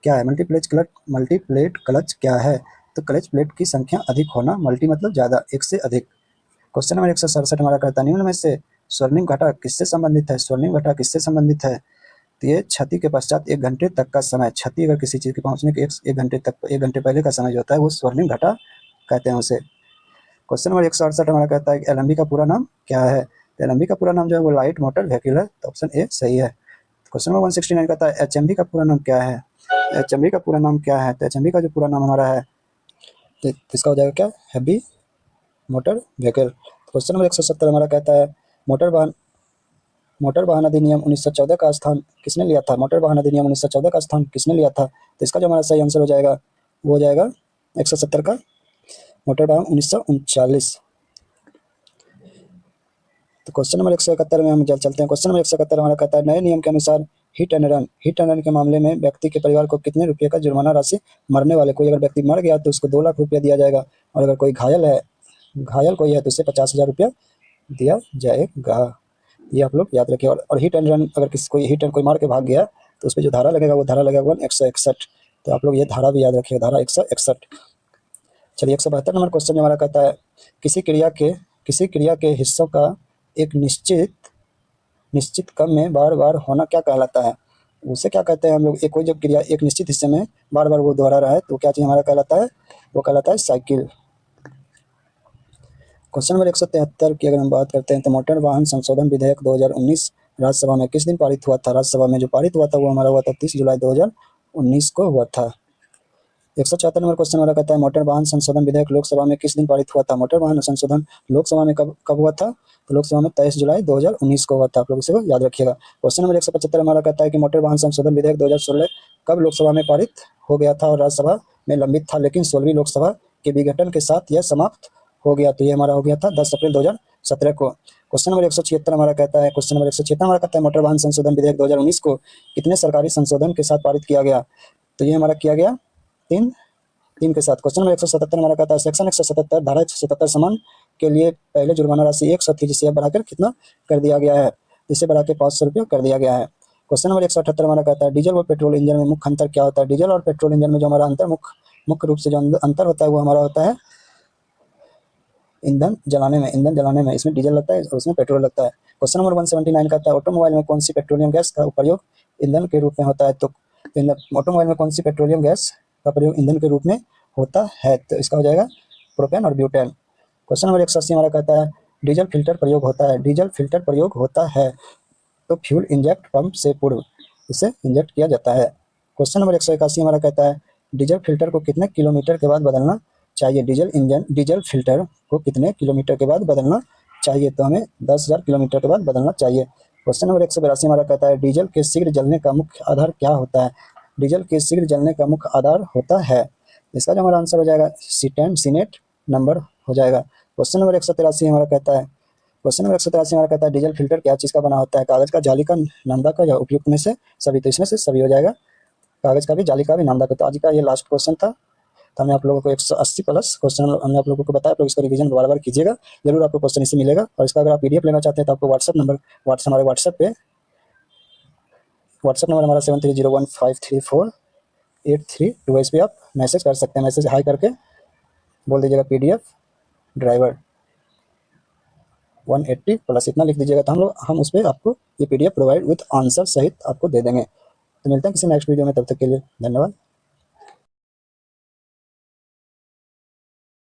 क्या है। मल्टीप्लेट क्लच क्या है, तो क्लच प्लेट की संख्या अधिक होना, मल्टी मतलब ज़्यादा, एक से अधिक। क्वेश्चन नंबर 167 हमारा कहता है निम्न में से स्वर्णिम घटा किससे संबंधित है। स्वर्णिम घटा किससे संबंधित है, तो ये क्षति के पश्चात 1 घंटे तक का समय, क्षति अगर किसी चीज़ के पहुंचने के 1 घंटे पहले का समय जो होता है वो स्वर्णिम घटा कहते हैं उसे। क्वेश्चन नंबर 168 हमारा कहता है कि एलएमवी का पूरा नाम क्या है। तो एलएमवी का पूरा नाम जो है वो लाइट मोटर व्हीकल है, तो ऑप्शन ए सही है। क्वेश्चन नंबर 169 कहता है एचएमवी का पूरा नाम क्या है। एचएमवी का पूरा नाम क्या है, तो एचएमवी का जो पूरा नाम हमारा है तो इसका हो जाएगा क्या heavy motor vehicle. Question number 170 हमारा कहता है मोटर वाहन अधिनियम 1914 का स्थान किसने लिया था। मोटर वाहन अधिनियम 1914 का स्थान किसने लिया था, तो इसका जो हमारा सही आंसर हो जाएगा वो हो जाएगा 170 का मोटर वाहन 1939। तो क्वेश्चन नंबर 171 में हम चलते हैं। क्वेश्चन नंबर 171 हमारा कहता है, नए नियम के अनुसार हिट एंड रन के मामले में व्यक्ति के परिवार को कितने रुपये का जुर्माना राशि, मरने वाले कोई अगर व्यक्ति मर गया तो उसको 2 लाख रुपया दिया जाएगा, और अगर कोई घायल कोई है तो उसे 50,000 रुपया दिया जाएगा। ये आप लोग याद रखिए। और हिट एंड रन, अगर कोई हिट एंड कोई मार के भाग गया तो उस पर जो धारा लगेगा वो धारा लगेगा 161। तो आप लोग ये धारा भी याद रखिएगा, धारा 161। चलिए 172 नंबर क्वेश्चन हमारा कहता है, किसी क्रिया के हिस्सों का एक निश्चित क्रम में बार बार होना क्या कहलाता है? उसे क्या कहते हैं हम लोग? कोई जब क्रिया एक निश्चित हिस्से में बार बार वो दोहरा रहा है तो क्या चीज़ हमारा कहलाता है? वो कहलाता है साइकिल। क्वेश्चन नंबर 173 की अगर हम बात करते हैं तो मोटर वाहन संशोधन विधेयक 2019 राज्यसभा में किस दिन पारित हुआ था? राज्यसभा में जो पारित हुआ था वो हमारा हुआ था 30 जुलाई 2019 को हुआ था। 174 नंबर क्वेश्चन हमारा कहता है, मोटर वाहन संशोधन विधेयक लोकसभा में किस दिन पारित हुआ था? मोटर वाहन संशोधन लोकसभा में कब हुआ था? तो लोकसभा में 23 जुलाई 2019 को हुआ था। आप लोग इसे याद रखिएगा। क्वेश्चन नंबर 175 हमारा कहता है कि मोटर वाहन संशोधन विधेयक 2016 कब लोकसभा में पारित हो गया था और राज्यसभा में लंबित था, लेकिन 16वीं लोकसभा के विघटन के साथ यह समाप्त हो गया? तो ये हमारा हो गया था 10 अप्रैल 2017 को। क्वेश्चन नंबर 176 हमारा कहता है, मोटर वाहन संशोधन विधेयक 2019 को कितने सरकारी संशोधन के साथ पारित किया गया? तो ये हमारा किया गया तीन के साथ। क्वेश्चन नंबर 177 हमारा कहता है, सेक्शन 177 धारा 177 सामान के लिए पहले जुर्माना राशि 100 थी, जिसे अब बढ़ाकर कितना कर दिया गया है? जिसे बढ़ा के 500 रुपया कर दिया गया है। क्वेश्चन नंबर 178 हमारा कहता है, डीजल और पेट्रोल इंजन में मुख्य अंतर क्या होता है? डीजल और पेट्रोल इंजन में जो हमारा अंतर मुख्य रूप से जो अंतर होता है वो हमारा होता है ईंधन जलाने में। इसमें डीजल लगता है और उसमें पेट्रोल लगता है। क्वेश्चन नंबर 179 कहता है, ऑटोमोबाइल में कौन सी पेट्रोलियम गैस का प्रयोग ईंधन के रूप में होता है? तो ऑटोमोबाइल में कौन सी पेट्रोलियम गैस का प्रयोग ईंधन के रूप में होता है? तो इसका हो जाएगा प्रोपेन और ब्यूटेन। क्वेश्चन नंबर 180 हमारा कहता है, डीजल फिल्टर प्रयोग होता है तो फ्यूल इंजेक्ट पंप से पूर्व इसे इंजेक्ट किया जाता है। क्वेश्चन नंबर 181 हमारा कहता है, डीजल फिल्टर को कितने किलोमीटर के बाद बदलना चाहिए? डीजल फिल्टर को कितने किलोमीटर के बाद बदलना चाहिए? तो हमें 10,000 किलोमीटर के बाद बदलना चाहिए। क्वेश्चन नंबर 182 हमारा कहता है, डीजल के शीघ्र जलने का मुख्य आधार क्या होता है? डीजल के शीघ्र जलने का मुख्य आधार होता है, इसका जो हमारा आंसर हो जाएगा सीनेट नंबर हो जाएगा। क्वेश्चन नंबर 183 हमारा कहता है, डीजल फिल्टर क्या चीज़ का बना होता है? कागज का, जाली का, नामदा का या उपयुक्त में से सभी? तो इसमें से सभी हो जाएगा, कागज का भी, जाली का भी, नामदा का। तो आज का ये लास्ट क्वेश्चन था। तो हमने आप लोगों को 180 प्लस क्वेश्चन हमने आप लोगों को बताया। आप लोग इसका रिवीजन बार कीजिएगा, जरूर आपको क्वेश्चन इससे मिलेगा। और इसका अगर आप पीडीएफ लेना चाहते हैं तो आपको हमारे व्हाट्सएप नंबर हमारा 7301534832 इस पर आप मैसेज कर सकते हैं। मैसेज हाई करके बोल दीजिएगा पीडीएफ ड्राइवर 180 प्लस इतना लिख दीजिएगा, तो हम उस पर आपको ये पीडीएफ प्रोवाइड विथ आंसर सहित आपको दे देंगे। तो मिलते हैं किसी नेक्स्ट वीडियो में, तब तक के लिए धन्यवाद।